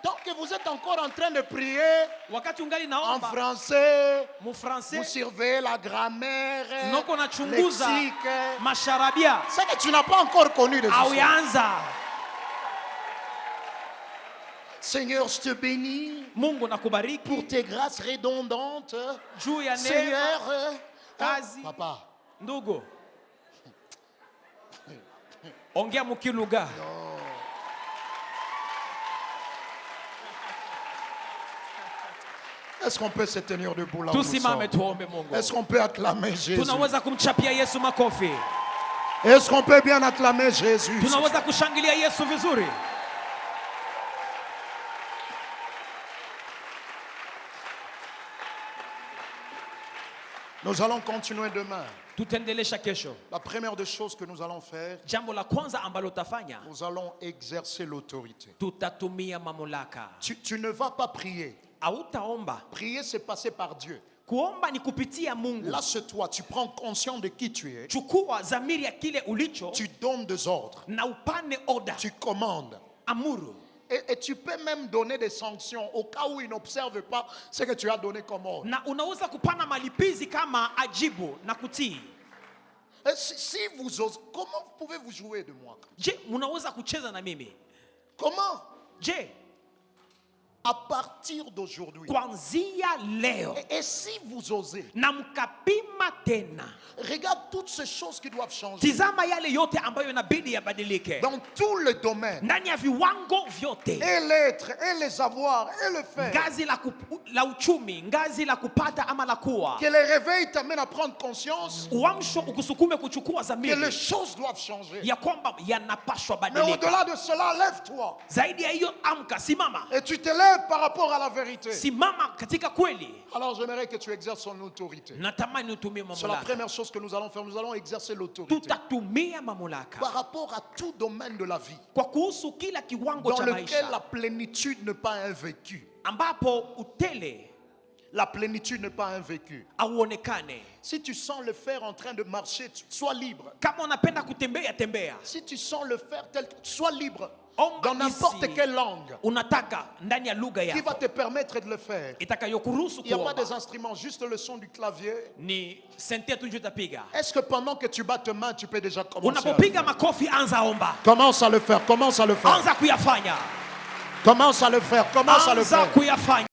Tant que vous êtes encore en train de prier Wakati ungali en naomba français, mu vous français, surveillez la grammaire, noko nachunguza lexique. masharabia C'est que tu n'as pas encore connu de au Jésus. yanza. Seigneur, je te bénis Mungu pour nakubariki tes grâces redondantes. juu ya neema. Seigneur, Kazi. papa, Ndugu, ongea mukilugha. est-ce qu'on peut se tenir debout là où nous Tusimame sommes? tuombe Mungu. Est-ce qu'on peut acclamer Jésus? Tunaweza kumchapia Yesu makofi. Est-ce qu'on peut bien acclamer Jésus? Tunaweza kushangilia Yesu vizuri. Nous allons continuer demain. Tutaendelesha kesho. La première des choses que nous allons faire, Jambo la kwanza ambalo tafanya, nous allons exercer l'autorité. tutatumia mamlaka. Tu ne vas pas prier. Hautaomba. Prier, c'est passer par Dieu. Kuomba ni kupitia Mungu. Là, c'est toi. Tu prends conscience de qui tu es. Chukua zamiri ya kile ulicho Tu donnes des ordres. na upane oda. Tu commandes. Amuru. Et tu peux même donner des sanctions au cas où ils n'observent pas ce que tu as donné comme ordre. Na unaweza kupana malipizi kama ajibu na kutii. Et si vous osez, comment pouvez-vous jouer de moi? Je, munaweza kucheza na mimi? Comment? Je, à partir d'aujourd'hui, kuanzia leo et si vous osez, na mkapima tena, regarde toutes ces choses qui doivent changer tizama yale yote ambayo inabidi yabadilike dans tous les domaines, ndani ya viwango vyote, et l'être, et les avoir, et le faire. ngazi la uchumi, ngazi la kupata ama la kuwa, Que les réveils t'amènent à prendre conscience uamsho ukusukume kuchukua que zamiri les choses doivent changer. ya kwamba yanapashwa Mais badilika. au-delà de cela, lève-toi Zaidi ya hiyo, amka, simama, et tu te lèves par rapport à la vérité. simama katika kweli. Alors j'aimerais que tu exerces son autorité. Natamani utumie C'est la mamlaka, première chose que nous allons faire. Nous allons exercer l'autorité tutatumia mamlaka par rapport à tout domaine de la vie kwa kuhusu kila kiwango dans cha lequel la maisha plénitude n'est pas un vécu. ambapo utele La plénitude n'est pas un vécu. auonekane. Si tu sens le faire en train de marcher, sois libre. Kama unapenda kutembea, tembea. Si tu sens le faire tel que, sois libre Omba dans n'importe isi quelle langue unataka ndani ya lugha qui va yako te permettre de le faire. itakayokuruhusu Il n'y a pas kuomba. des instruments, juste le son du clavier. Ni sentia tu ndio utapiga. Est-ce que pendant que tu bats tes mains, tu peux déjà commencer à le Unapopiga faire? makofi, anza omba, Commence à le faire, commence à le faire. anza kuyafanya, Commence à le faire, commence à le anza faire. kuyafanya.